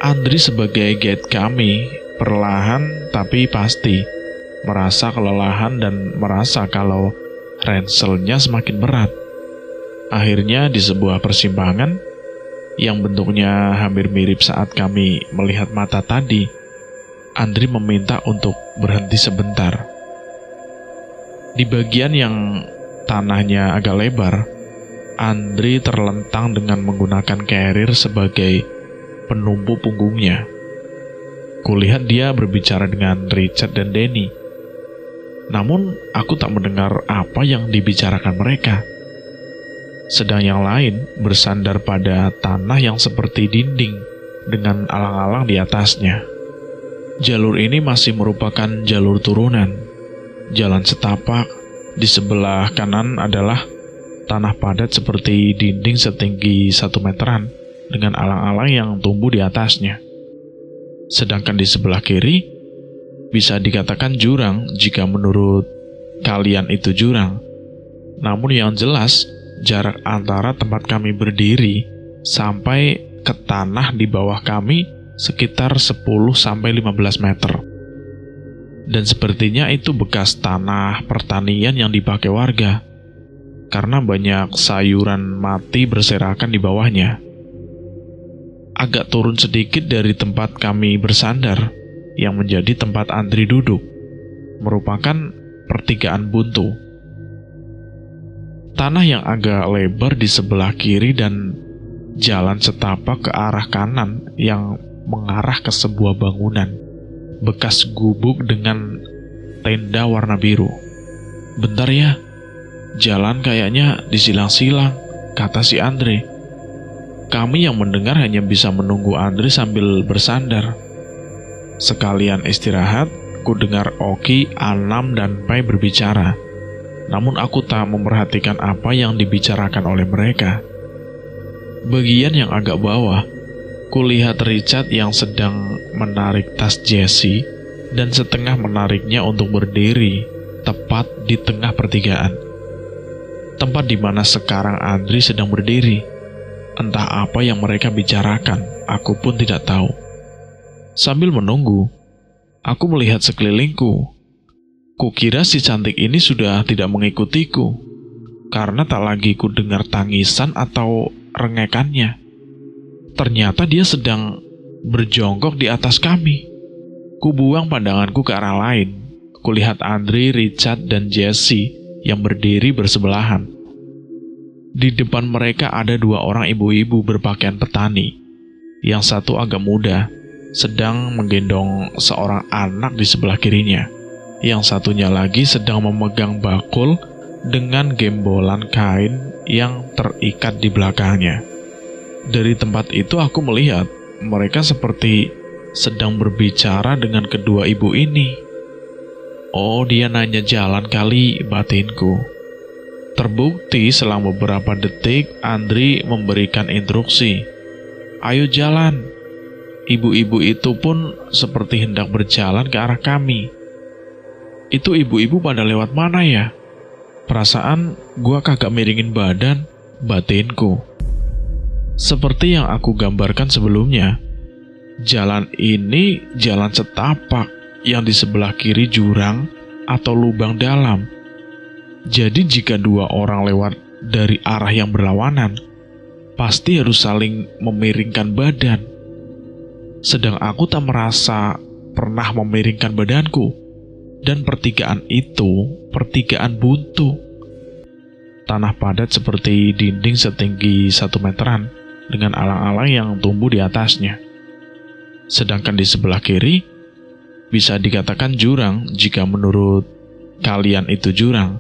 Andri sebagai guide kami, perlahan tapi pasti merasa kelelahan dan merasa kalau ranselnya semakin berat. Akhirnya di sebuah persimpangan yang bentuknya hampir mirip saat kami melihat mata tadi, Andri meminta untuk berhenti sebentar. Di bagian yang tanahnya agak lebar, Andri terlentang dengan menggunakan carrier sebagai penumpu punggungnya. Kulihat dia berbicara dengan Richard dan Denny. Namun aku tak mendengar apa yang dibicarakan mereka. Sedang yang lain bersandar pada tanah yang seperti dinding dengan alang-alang di atasnya. Jalur ini masih merupakan jalur turunan. Jalan setapak, di sebelah kanan adalah tanah padat seperti dinding setinggi 1 meteran dengan alang-alang yang tumbuh di atasnya. Sedangkan di sebelah kiri bisa dikatakan jurang jika menurut kalian itu jurang. Namun yang jelas jarak antara tempat kami berdiri sampai ke tanah di bawah kami sekitar 10-15 meter. Dan sepertinya itu bekas tanah pertanian yang dipakai warga, karena banyak sayuran mati berserakan di bawahnya. Agak turun sedikit dari tempat kami bersandar, yang menjadi tempat Andri duduk, merupakan pertigaan buntu. Tanah yang agak lebar di sebelah kiri dan jalan setapak ke arah kanan yang mengarah ke sebuah bangunan bekas gubuk dengan tenda warna biru. "Bentar ya, jalan kayaknya disilang-silang," kata si Andre. Kami yang mendengar hanya bisa menunggu Andre sambil bersandar. Sekalian istirahat, ku dengar Oki, Anam, dan Pai berbicara. Namun aku tak memperhatikan apa yang dibicarakan oleh mereka. Bagian yang agak bawah, kulihat Richard yang sedang menarik tas Jesse dan setengah menariknya untuk berdiri tepat di tengah pertigaan. Tempat di mana sekarang Andri sedang berdiri. Entah apa yang mereka bicarakan, aku pun tidak tahu. Sambil menunggu, aku melihat sekelilingku. Kukira si cantik ini sudah tidak mengikutiku, karena tak lagi ku dengar tangisan atau rengekannya. Ternyata dia sedang berjongkok di atas kami. Kubuang pandanganku ke arah lain. Kulihat Andre, Richard, dan Jesse yang berdiri bersebelahan. Di depan mereka ada 2 orang ibu-ibu berpakaian petani. Yang satu agak muda, sedang menggendong seorang anak di sebelah kirinya. Yang satunya lagi sedang memegang bakul dengan gembolan kain yang terikat di belakangnya. Dari tempat itu aku melihat mereka seperti sedang berbicara dengan kedua ibu ini. Oh, dia nanya jalan kali, batinku. Terbukti selang beberapa detik Andre memberikan instruksi. Ayo jalan. Ibu-ibu itu pun seperti hendak berjalan ke arah kami. Itu ibu-ibu pada lewat mana ya? Perasaan gua kagak miringin badan, batinku. Seperti yang aku gambarkan sebelumnya, jalan ini jalan setapak yang di sebelah kiri jurang atau lubang dalam. Jadi jika 2 orang lewat dari arah yang berlawanan, pasti harus saling memiringkan badan. Sedang aku tak merasa pernah memiringkan badanku, dan pertigaan itu pertigaan buntu. Tanah padat seperti dinding setinggi 1 meteran dengan alang-alang yang tumbuh di atasnya. Sedangkan di sebelah kiri bisa dikatakan jurang jika menurut kalian itu jurang.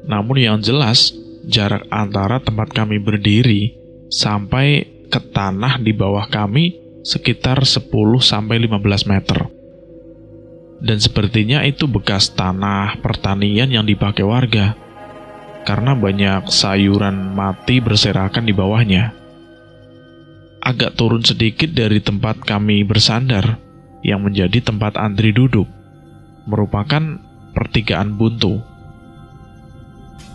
Namun yang jelas, jarak antara tempat kami berdiri sampai ke tanah di bawah kami sekitar 10-15 meter. Dan sepertinya itu bekas tanah pertanian yang dipakai warga, karena banyak sayuran mati berserakan di bawahnya. Agak turun sedikit dari tempat kami bersandar, yang menjadi tempat Andre duduk, merupakan pertigaan buntu.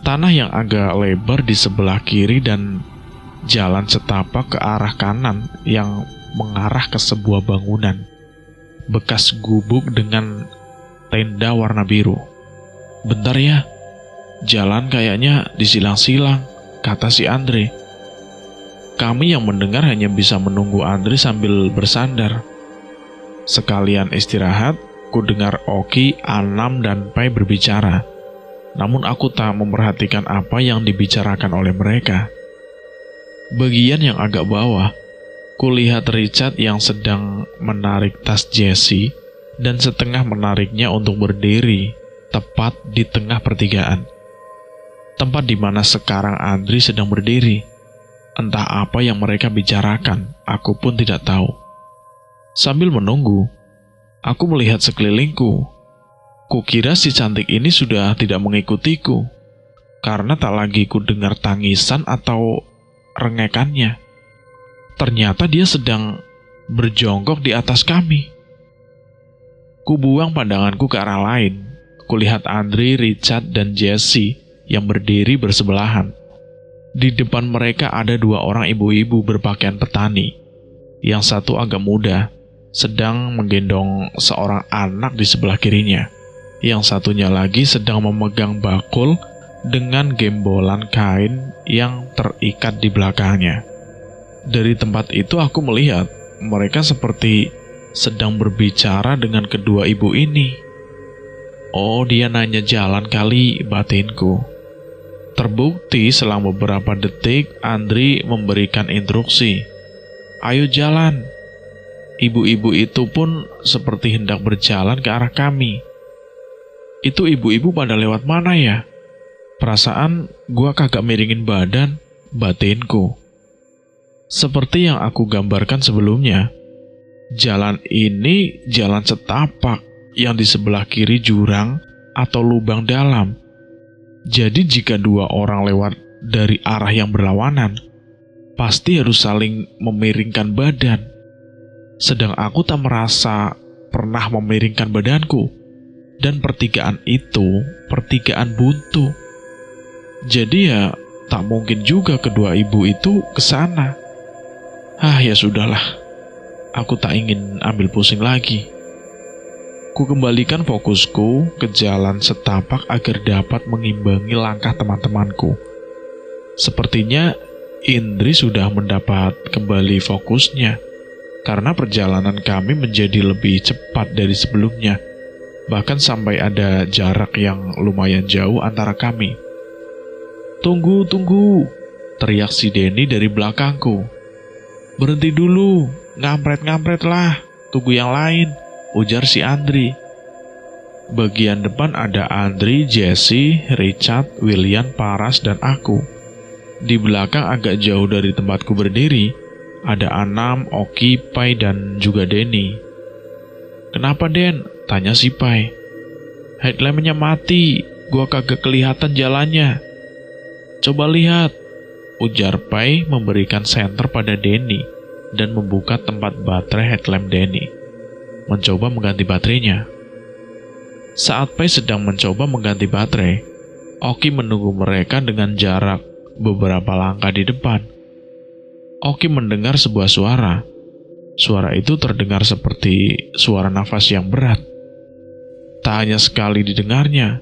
Tanah yang agak lebar di sebelah kiri dan jalan setapak ke arah kanan yang mengarah ke sebuah bangunan bekas gubuk dengan tenda warna biru. Bentar ya, jalan kayaknya disilang-silang, kata si Andre. Kami yang mendengar hanya bisa menunggu Andre sambil bersandar. Sekalian istirahat, ku dengar Oki, Anam, dan Pai berbicara. Namun aku tak memperhatikan apa yang dibicarakan oleh mereka. Bagian yang agak bawah, kulihat Richard yang sedang menarik tas Jesse dan setengah menariknya untuk berdiri tepat di tengah pertigaan. Tempat di mana sekarang Andre sedang berdiri. Entah apa yang mereka bicarakan, aku pun tidak tahu. Sambil menunggu, aku melihat sekelilingku. Kukira si cantik ini sudah tidak mengikutiku, karena tak lagi ku dengar tangisan atau rengekannya. Ternyata dia sedang berjongkok di atas kami. Kubuang pandanganku ke arah lain. Kulihat Andre, Richard, dan Jesse yang berdiri bersebelahan. Di depan mereka ada 2 orang ibu-ibu berpakaian petani. Yang satu agak muda, sedang menggendong seorang anak di sebelah kirinya. Yang satunya lagi sedang memegang bakul dengan gembolan kain yang terikat di belakangnya. Dari tempat itu aku melihat mereka seperti sedang berbicara dengan kedua ibu ini. Oh, dia nanya jalan kali, batinku. Terbukti selang beberapa detik Andre memberikan instruksi. Ayo jalan. Ibu-ibu itu pun seperti hendak berjalan ke arah kami. Itu ibu-ibu pada lewat mana ya? Perasaan gua kagak miringin badan, batinku. Seperti yang aku gambarkan sebelumnya, jalan ini jalan setapak yang di sebelah kiri jurang atau lubang dalam. Jadi jika 2 orang lewat dari arah yang berlawanan, pasti harus saling memiringkan badan. Sedang aku tak merasa pernah memiringkan badanku, dan pertigaan itu pertigaan buntu. Jadi ya tak mungkin juga kedua ibu itu ke sana. Ya sudahlah, aku tak ingin ambil pusing lagi. Ku kembalikan fokusku ke jalan setapak agar dapat mengimbangi langkah teman-temanku. Sepertinya Indri sudah mendapat kembali fokusnya, karena perjalanan kami menjadi lebih cepat dari sebelumnya. Bahkan sampai ada jarak yang lumayan jauh antara kami. "Tunggu, tunggu!" teriak si Denny dari belakangku. "Berhenti dulu, ngampret-ngampret lah, tunggu yang lain," ujar si Andri. Bagian depan ada Andri, Jesse, Richard, William, Paras, dan aku. Di belakang agak jauh dari tempatku berdiri, ada Anam, Oki, Pai, dan juga Denny. "Kenapa, Den?" tanya si Pai. "Headlampnya mati, gua kagak kelihatan jalannya." "Coba lihat," ujar Pai memberikan senter pada Denny dan membuka tempat baterai headlamp Denny. Mencoba mengganti baterainya. Saat Pai sedang mencoba mengganti baterai, Oki menunggu mereka dengan jarak beberapa langkah di depan. Oki mendengar sebuah suara. Suara itu terdengar seperti suara nafas yang berat. Tak hanya sekali didengarnya,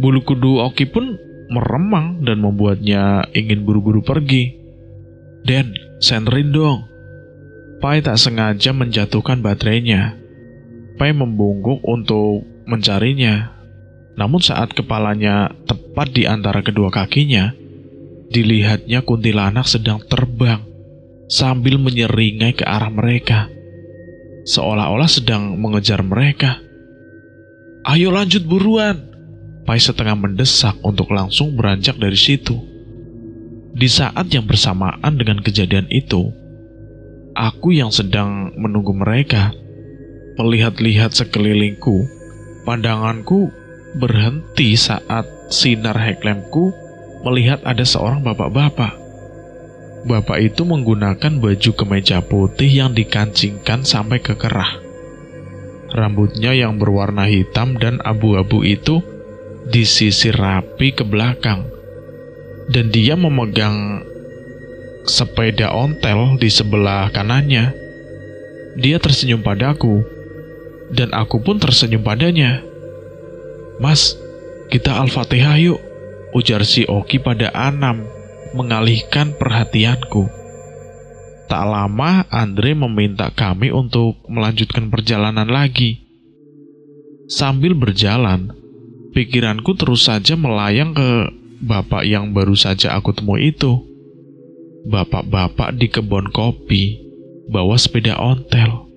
bulu kudu Oki pun meremang dan membuatnya ingin buru-buru pergi. "Den, senterin dong." Pai tak sengaja menjatuhkan baterainya. Pai membungkuk untuk mencarinya. Namun saat kepalanya tepat di antara kedua kakinya, dilihatnya kuntilanak sedang terbang sambil menyeringai ke arah mereka, seolah-olah sedang mengejar mereka. "Ayo lanjut buruan!" Pai setengah mendesak untuk langsung beranjak dari situ. Di saat yang bersamaan dengan kejadian itu, aku yang sedang menunggu mereka melihat-lihat sekelilingku. Pandanganku berhenti saat sinar headlampku melihat ada seorang bapak-bapak. Bapak itu menggunakan baju kemeja putih yang dikancingkan sampai ke kerah. Rambutnya yang berwarna hitam dan abu-abu itu disisir rapi ke belakang, dan dia memegang sepeda ontel di sebelah kanannya. Dia tersenyum padaku, dan aku pun tersenyum padanya. "Mas, kita Al-Fatihah yuk," ujar si Oki pada Anam, mengalihkan perhatianku. Tak lama, Andre meminta kami untuk melanjutkan perjalanan lagi. Sambil berjalan, pikiranku terus saja melayang ke bapak yang baru saja aku temui itu. Bapak-bapak di kebun kopi, bawa sepeda ontel,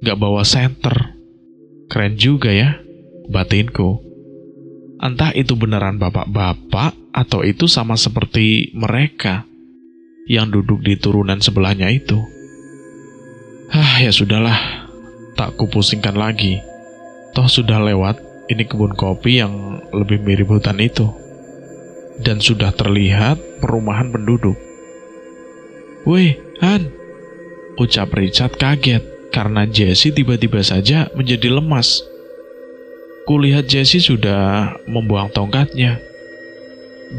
gak bawa senter. Keren juga ya, batinku. Entah itu beneran bapak-bapak atau itu sama seperti mereka yang duduk di turunan sebelahnya itu. Ya sudahlah, tak kupusingkan lagi. Toh sudah lewat, ini kebun kopi yang lebih mirip hutan itu. Dan sudah terlihat perumahan penduduk. "Weh, Han," ucap Richard kaget karena Jesse tiba-tiba saja menjadi lemas. Kulihat Jesse sudah membuang tongkatnya.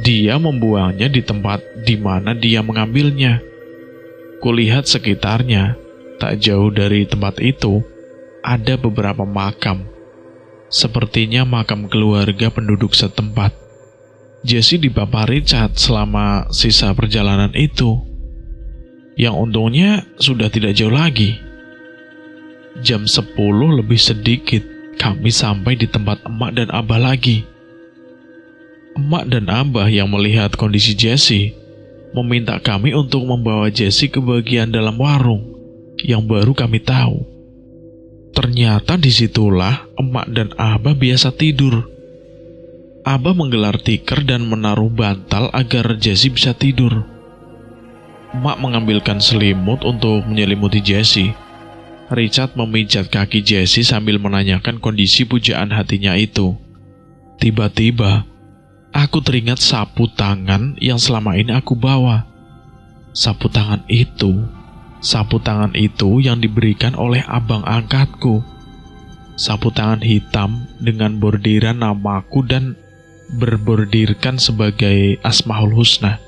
Dia membuangnya di tempat di mana dia mengambilnya. Kulihat sekitarnya, tak jauh dari tempat itu, ada beberapa makam. Sepertinya makam keluarga penduduk setempat. Jesse dipapar Richard selama sisa perjalanan itu, yang untungnya sudah tidak jauh lagi. Jam 10 lebih sedikit, kami sampai di tempat emak dan abah lagi. Emak dan abah yang melihat kondisi Jesse meminta kami untuk membawa Jesse ke bagian dalam warung yang baru kami tahu. Ternyata disitulah emak dan abah biasa tidur. Abah menggelar tikar dan menaruh bantal agar Jesse bisa tidur. Emak mengambilkan selimut untuk menyelimuti Jesse. Richard memijat kaki Jesse sambil menanyakan kondisi pujaan hatinya itu. Tiba-tiba, aku teringat sapu tangan yang selama ini aku bawa. Sapu tangan itu yang diberikan oleh abang angkatku. Sapu tangan hitam dengan bordiran namaku dan berbordirkan sebagai Asmaul Husna.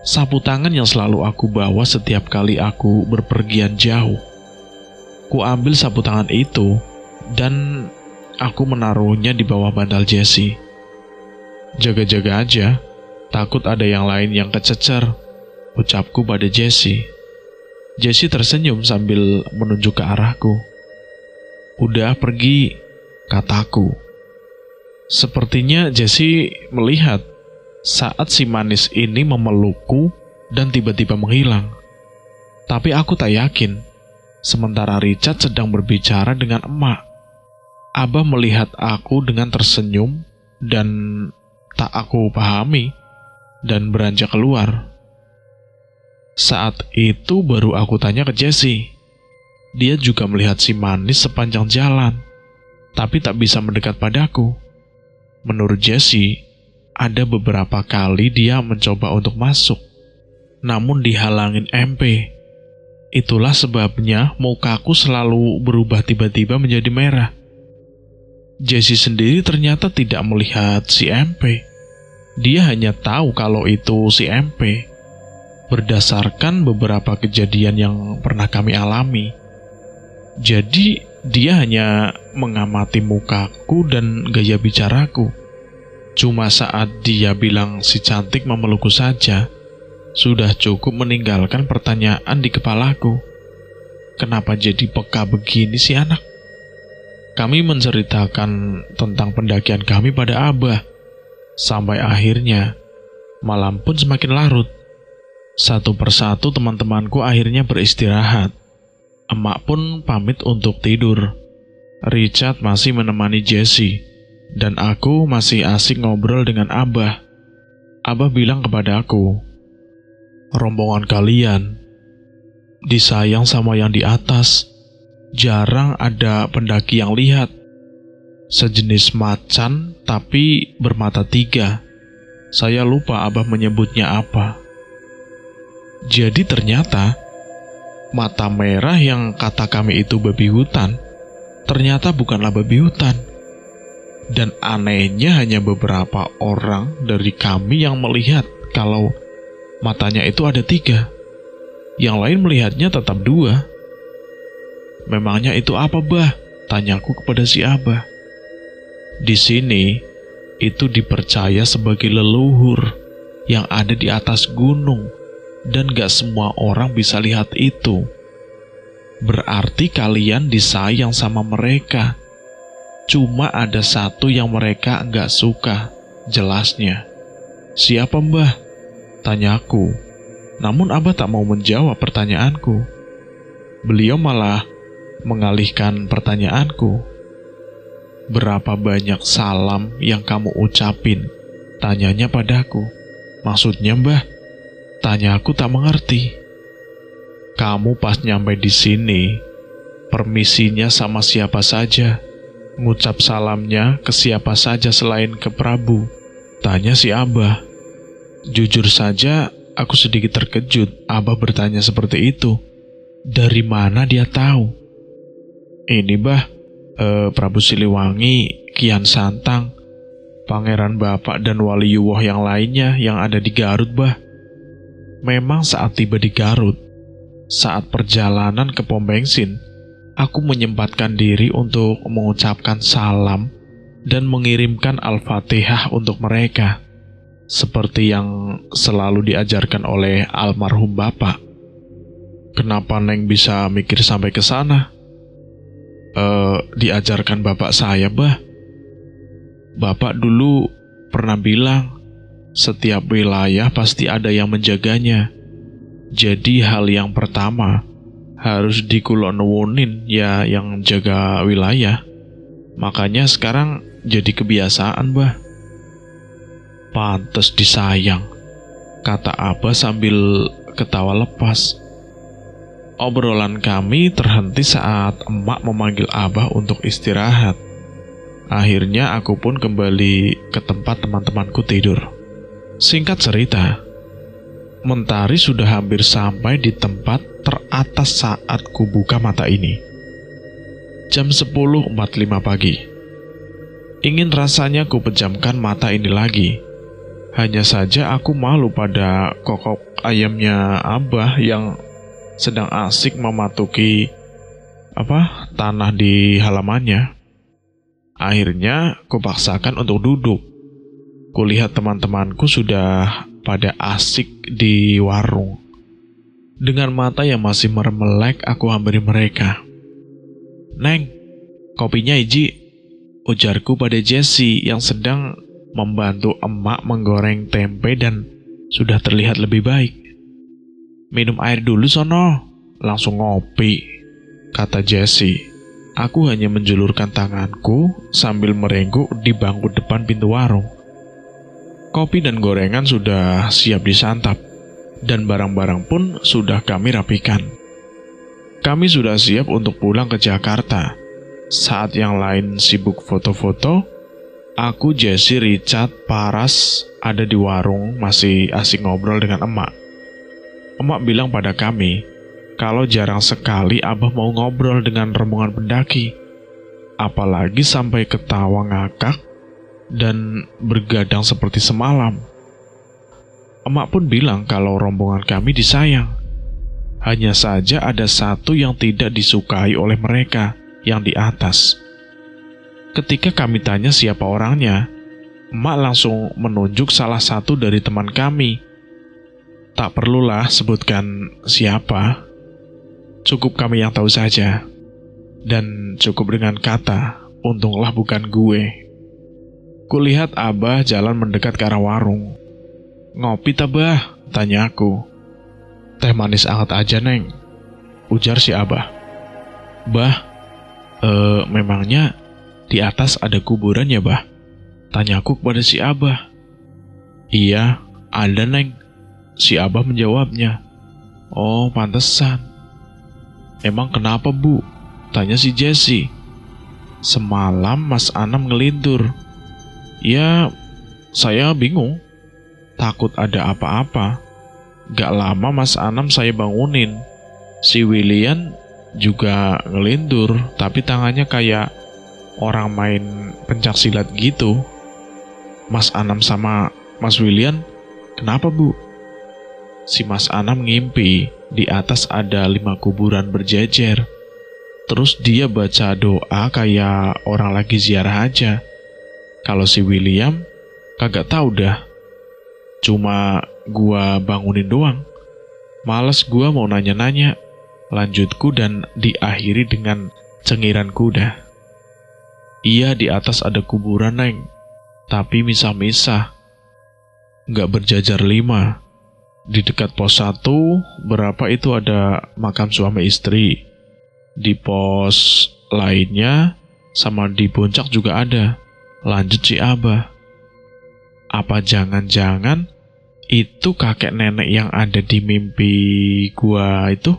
Sapu tangan yang selalu aku bawa setiap kali aku berpergian jauh. Ku ambil sapu tangan itu dan aku menaruhnya di bawah bantal Jesse. "Jaga-jaga aja, takut ada yang lain yang kececer," ucapku pada Jesse. Jessie tersenyum sambil menunjuk ke arahku. "Udah pergi," kataku. Sepertinya Jessie melihat saat si manis ini memelukku dan tiba-tiba menghilang. Tapi aku tak yakin. Sementara Richard sedang berbicara dengan emak. Abah melihat aku dengan tersenyum dan tak aku pahami dan beranjak keluar. Saat itu baru aku tanya ke Jessie. Dia juga melihat si manis sepanjang jalan, tapi tak bisa mendekat padaku. Menurut Jessie, ada beberapa kali dia mencoba untuk masuk, namun dihalangin MP. Itulah sebabnya mukaku selalu berubah tiba-tiba menjadi merah. Jessie sendiri ternyata tidak melihat si MP. Dia hanya tahu kalau itu si MP, berdasarkan beberapa kejadian yang pernah kami alami. Jadi dia hanya mengamati mukaku dan gaya bicaraku. Cuma saat dia bilang si cantik memelukku saja, sudah cukup meninggalkan pertanyaan di kepalaku. Kenapa jadi peka begini si anak? Kami menceritakan tentang pendakian kami pada Abah. Sampai akhirnya, malam pun semakin larut. Satu persatu teman-temanku akhirnya beristirahat. Emak pun pamit untuk tidur. Richard masih menemani Jessie, dan aku masih asik ngobrol dengan Abah. Abah bilang kepada aku, "Rombongan kalian disayang sama yang di atas. Jarang ada pendaki yang lihat. Sejenis macan tapi bermata tiga. Saya lupa Abah menyebutnya apa." Jadi ternyata mata merah yang kata kami itu babi hutan ternyata bukanlah babi hutan. Dan anehnya hanya beberapa orang dari kami yang melihat kalau matanya itu ada tiga. Yang lain melihatnya tetap dua. "Memangnya itu apa, Bah?" tanyaku kepada si Abah. "Di sini, itu dipercaya sebagai leluhur yang ada di atas gunung, dan gak semua orang bisa lihat itu. Berarti kalian disayang sama mereka. Cuma ada satu yang mereka gak suka, jelasnya." "Siapa, Mbah?" tanyaku. Namun Abah tak mau menjawab pertanyaanku. Beliau malah mengalihkan pertanyaanku. "Berapa banyak salam yang kamu ucapin?" tanyanya padaku. "Maksudnya, Mbah?" tanyaku tak mengerti. "Kamu pas nyampe di sini, permisinya sama siapa saja? Ngucap salamnya ke siapa saja selain ke Prabu?" tanya si Abah. Jujur saja, aku sedikit terkejut Abah bertanya seperti itu. Dari mana dia tahu? "Ini, Bah, Prabu Siliwangi, Kian Santang, Pangeran Bapak dan Waliwuh yang lainnya yang ada di Garut, Bah." Memang saat tiba di Garut, saat perjalanan ke pom bensin, aku menyempatkan diri untuk mengucapkan salam dan mengirimkan Al-Fatihah untuk mereka, seperti yang selalu diajarkan oleh almarhum Bapak. "Kenapa Neng bisa mikir sampai ke sana?" Diajarkan Bapak saya, Bah. Bapak dulu pernah bilang, setiap wilayah pasti ada yang menjaganya. Jadi hal yang pertama harus dikulonuwunin ya yang jaga wilayah. Makanya sekarang jadi kebiasaan, Bah." "Pantes disayang," kata Abah sambil ketawa lepas. Obrolan kami terhenti saat emak memanggil Abah untuk istirahat. Akhirnya aku pun kembali ke tempat teman-temanku tidur. Singkat cerita, mentari sudah hampir sampai di tempat teratas saat ku buka mata ini. Jam 10.45 pagi. Ingin rasanya ku pejamkan mata ini lagi. Hanya saja aku malu pada kokok ayamnya Abah yang sedang asik mematuki tanah di halamannya. Akhirnya kupaksakan untuk duduk. Kulihat teman-temanku sudah pada asik di warung. Dengan mata yang masih meremelek, aku hampiri mereka. "Neng, kopinya iji," ujarku pada Jessie yang sedang membantu emak menggoreng tempe dan sudah terlihat lebih baik. "Minum air dulu sono, langsung ngopi," kata Jessie. Aku hanya menjulurkan tanganku sambil merengkuh di bangku depan pintu warung. Kopi dan gorengan sudah siap disantap, dan barang-barang pun sudah kami rapikan. Kami sudah siap untuk pulang ke Jakarta. Saat yang lain sibuk foto-foto, aku, Jessie, Richard, Paras ada di warung masih asik ngobrol dengan emak. Emak bilang pada kami kalau jarang sekali Abah mau ngobrol dengan rombongan pendaki, apalagi sampai ketawa ngakak dan bergadang seperti semalam. Emak pun bilang kalau rombongan kami disayang. Hanya saja ada satu yang tidak disukai oleh mereka, yang di atas. Ketika kami tanya siapa orangnya, emak langsung menunjuk salah satu dari teman kami. Tak perlulah sebutkan siapa. Cukup kami yang tahu saja. Dan cukup dengan kata, untunglah bukan gue. Kulihat Abah jalan mendekat ke arah warung. "Ngopi tak, Bah?" tanya aku. "Teh manis anget aja, Neng," ujar si Abah. "Bah, memangnya di atas ada kuburan ya, Bah?" tanyaku kepada si Abah. "Iya, ada, Neng," si Abah menjawabnya. "Oh, pantesan. Emang kenapa, Bu?" tanya si Jessie. "Semalam Mas Anam ngelindur." "Ya, saya bingung. Takut ada apa-apa. Gak lama Mas Anam saya bangunin. Si William juga ngelindur, tapi tangannya kayak orang main pencaksilat gitu." "Mas Anam sama Mas William kenapa, Bu?" "Si Mas Anam ngimpi di atas ada 5 kuburan berjejer. Terus dia baca doa kayak orang lagi ziarah aja. Kalau si William kagak tahu dah. Cuma gua bangunin doang. Males gua mau nanya-nanya," lanjutku, dan diakhiri dengan cengiran kuda. "Iya, di atas ada kuburan, Neng. Tapi misah-misah. Nggak berjajar 5. Di dekat pos 1, berapa itu ada makam suami istri. Di pos lainnya, sama di puncak juga ada," lanjut si Abah. "Apa jangan-jangan itu kakek nenek yang ada di mimpi gua itu?"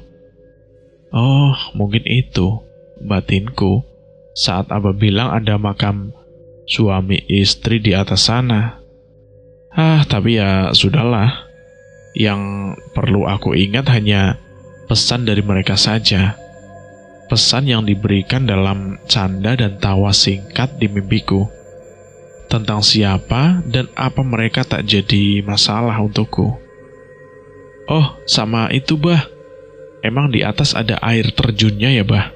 "Oh, mungkin itu," batinku saat Abah bilang ada makam suami istri di atas sana. Tapi ya sudahlah. Yang perlu aku ingat hanya pesan dari mereka saja. Pesan yang diberikan dalam canda dan tawa singkat di mimpiku. Tentang siapa dan apa mereka tak jadi masalah untukku. "Oh, sama itu, Bah. Emang di atas ada air terjunnya ya, Bah?"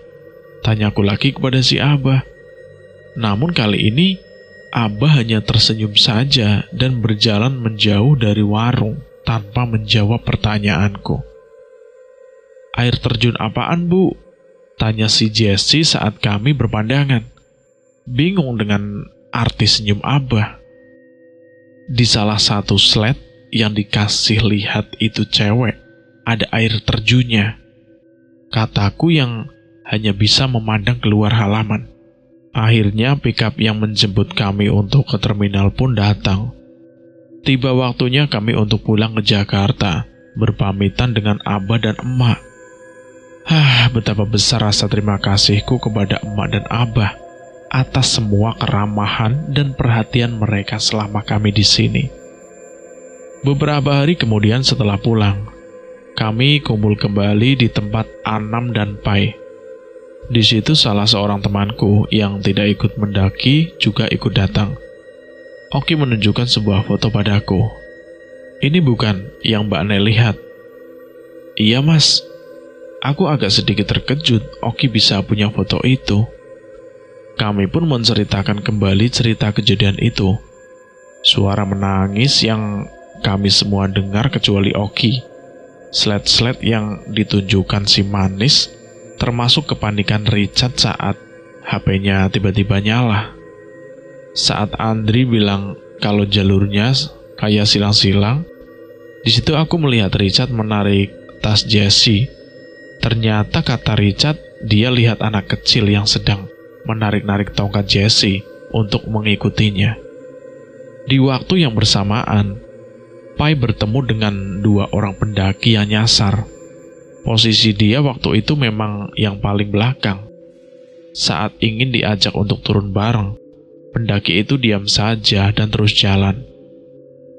tanyaku lagi kepada si Abah. Namun kali ini Abah hanya tersenyum saja dan berjalan menjauh dari warung tanpa menjawab pertanyaanku. "Air terjun apaan, Bu?" tanya si Jessie saat kami berpandangan. Bingung dengan arti senyum Abah. Di salah satu slide yang dikasih lihat itu cewek, ada air terjunnya. Kataku yang hanya bisa memandang keluar halaman. Akhirnya pickup yang menjemput kami untuk ke terminal pun datang. Tiba waktunya kami untuk pulang ke Jakarta, berpamitan dengan Abah dan emak. Betapa besar rasa terima kasihku kepada emak dan Abah atas semua keramahan dan perhatian mereka selama kami di sini. Beberapa hari kemudian setelah pulang, kami kumpul kembali di tempat Anam dan Pai. Di situ salah seorang temanku yang tidak ikut mendaki juga ikut datang. Oki menunjukkan sebuah foto padaku. "Ini bukan yang Mbak Nel lihat?" "Iya, Mas." Aku agak sedikit terkejut Oki bisa punya foto itu. Kami pun menceritakan kembali cerita kejadian itu. Suara menangis yang kami semua dengar kecuali Oki. Slide-slide yang ditunjukkan si manis, termasuk kepanikan Richard saat HP-nya tiba-tiba nyala. Saat Andri bilang kalau jalurnya kayak silang-silang, di situ aku melihat Richard menarik tas Jessie. Ternyata kata Richard, dia lihat anak kecil yang sedang menarik-narik tongkat Jessie untuk mengikutinya. Di waktu yang bersamaan, Pai bertemu dengan 2 orang pendaki yang nyasar. Posisi dia waktu itu memang yang paling belakang. Saat ingin diajak untuk turun bareng, pendaki itu diam saja dan terus jalan.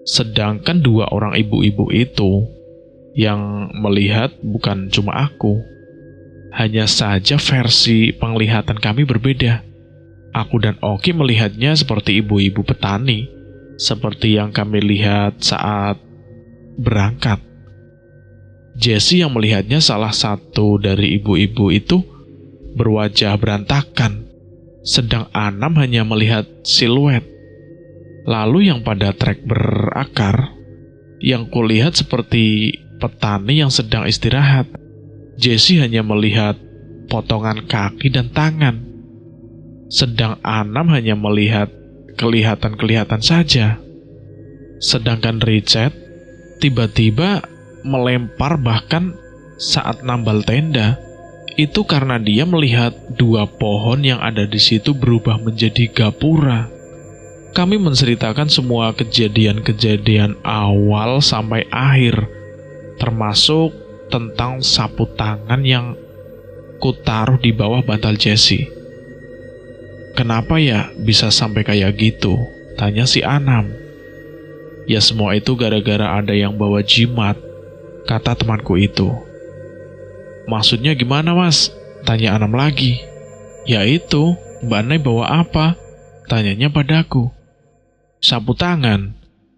Sedangkan 2 orang ibu-ibu itu yang melihat bukan cuma aku. Hanya saja versi penglihatan kami berbeda. Aku dan Oki melihatnya seperti ibu-ibu petani, seperti yang kami lihat saat berangkat. Jessie yang melihatnya salah satu dari ibu-ibu itu berwajah berantakan, sedang Anam hanya melihat siluet. Lalu yang pada trek berakar, yang kulihat seperti petani yang sedang istirahat. Jessie hanya melihat potongan kaki dan tangan, sedang Anam hanya melihat kelihatan saja. Sedangkan Richard tiba-tiba melempar, bahkan saat nambal tenda, itu karena dia melihat 2 pohon yang ada di situ berubah menjadi gapura. Kami menceritakan semua kejadian-kejadian awal sampai akhir, termasuk tentang sapu tangan yang kutaruh di bawah bantal Jessie. Kenapa ya bisa sampai kayak gitu? Tanya si Anam. Ya semua itu gara-gara ada yang bawa jimat, kata temanku itu. Maksudnya gimana mas? Tanya Anam lagi. Ya itu, Mbak Nay bawa apa? Tanyanya padaku. Sapu tangan.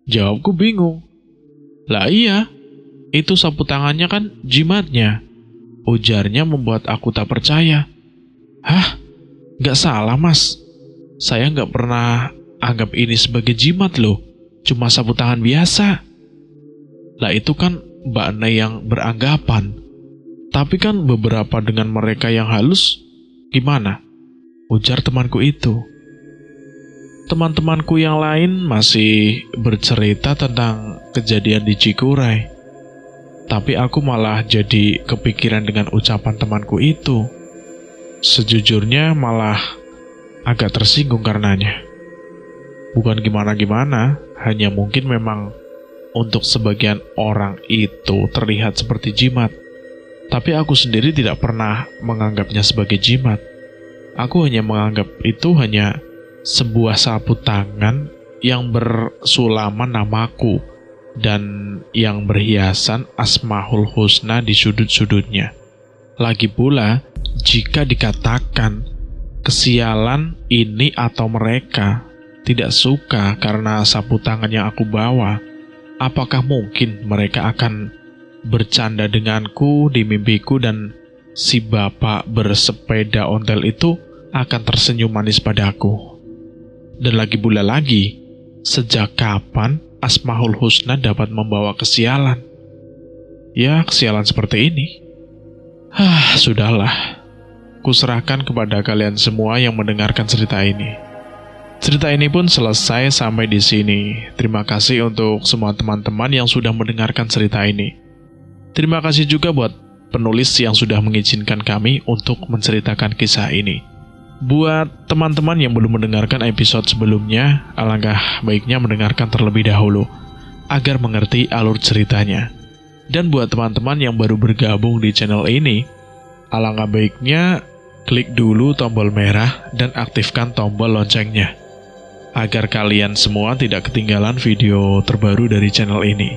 Jawabku bingung. Lah iya, itu sapu tangannya kan jimatnya. Ujarnya membuat aku tak percaya. Hah? Gak salah mas. Saya gak pernah anggap ini sebagai jimat loh. Cuma sapu tangan biasa. Lah itu kan Mbak Nay yang beranggapan. Tapi kan beberapa dengan mereka yang halus. Gimana? Ujar temanku itu. Teman-temanku yang lain masih bercerita tentang kejadian di Cikuray. Tapi aku malah jadi kepikiran dengan ucapan temanku itu. Sejujurnya malah agak tersinggung karenanya. Bukan gimana-gimana, hanya mungkin memang untuk sebagian orang itu terlihat seperti jimat. Tapi aku sendiri tidak pernah menganggapnya sebagai jimat. Aku hanya menganggap itu hanya sebuah sapu tangan yang bersulaman namaku dan yang berhiasan Asmaul Husna di sudut-sudutnya. Lagi pula, jika dikatakan kesialan ini atau mereka tidak suka karena sapu tangan yang aku bawa, apakah mungkin mereka akan bercanda denganku di mimpiku dan si bapak bersepeda ontel itu akan tersenyum manis padaku? Dan lagi pula lagi, sejak kapan Asmaul Husna dapat membawa kesialan? Ya, kesialan seperti ini. Sudahlah. Kuserahkan kepada kalian semua yang mendengarkan cerita ini. Cerita ini pun selesai sampai di sini. Terima kasih untuk semua teman-teman yang sudah mendengarkan cerita ini. Terima kasih juga buat penulis yang sudah mengizinkan kami untuk menceritakan kisah ini. Buat teman-teman yang belum mendengarkan episode sebelumnya, alangkah baiknya mendengarkan terlebih dahulu agar mengerti alur ceritanya. Dan buat teman-teman yang baru bergabung di channel ini, alangkah baiknya klik dulu tombol merah dan aktifkan tombol loncengnya agar kalian semua tidak ketinggalan video terbaru dari channel ini.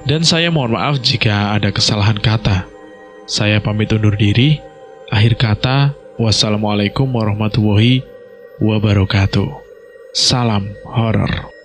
Dan saya mohon maaf jika ada kesalahan kata. Saya pamit undur diri. Akhir kata, wassalamualaikum warahmatullahi wabarakatuh. Salam horor.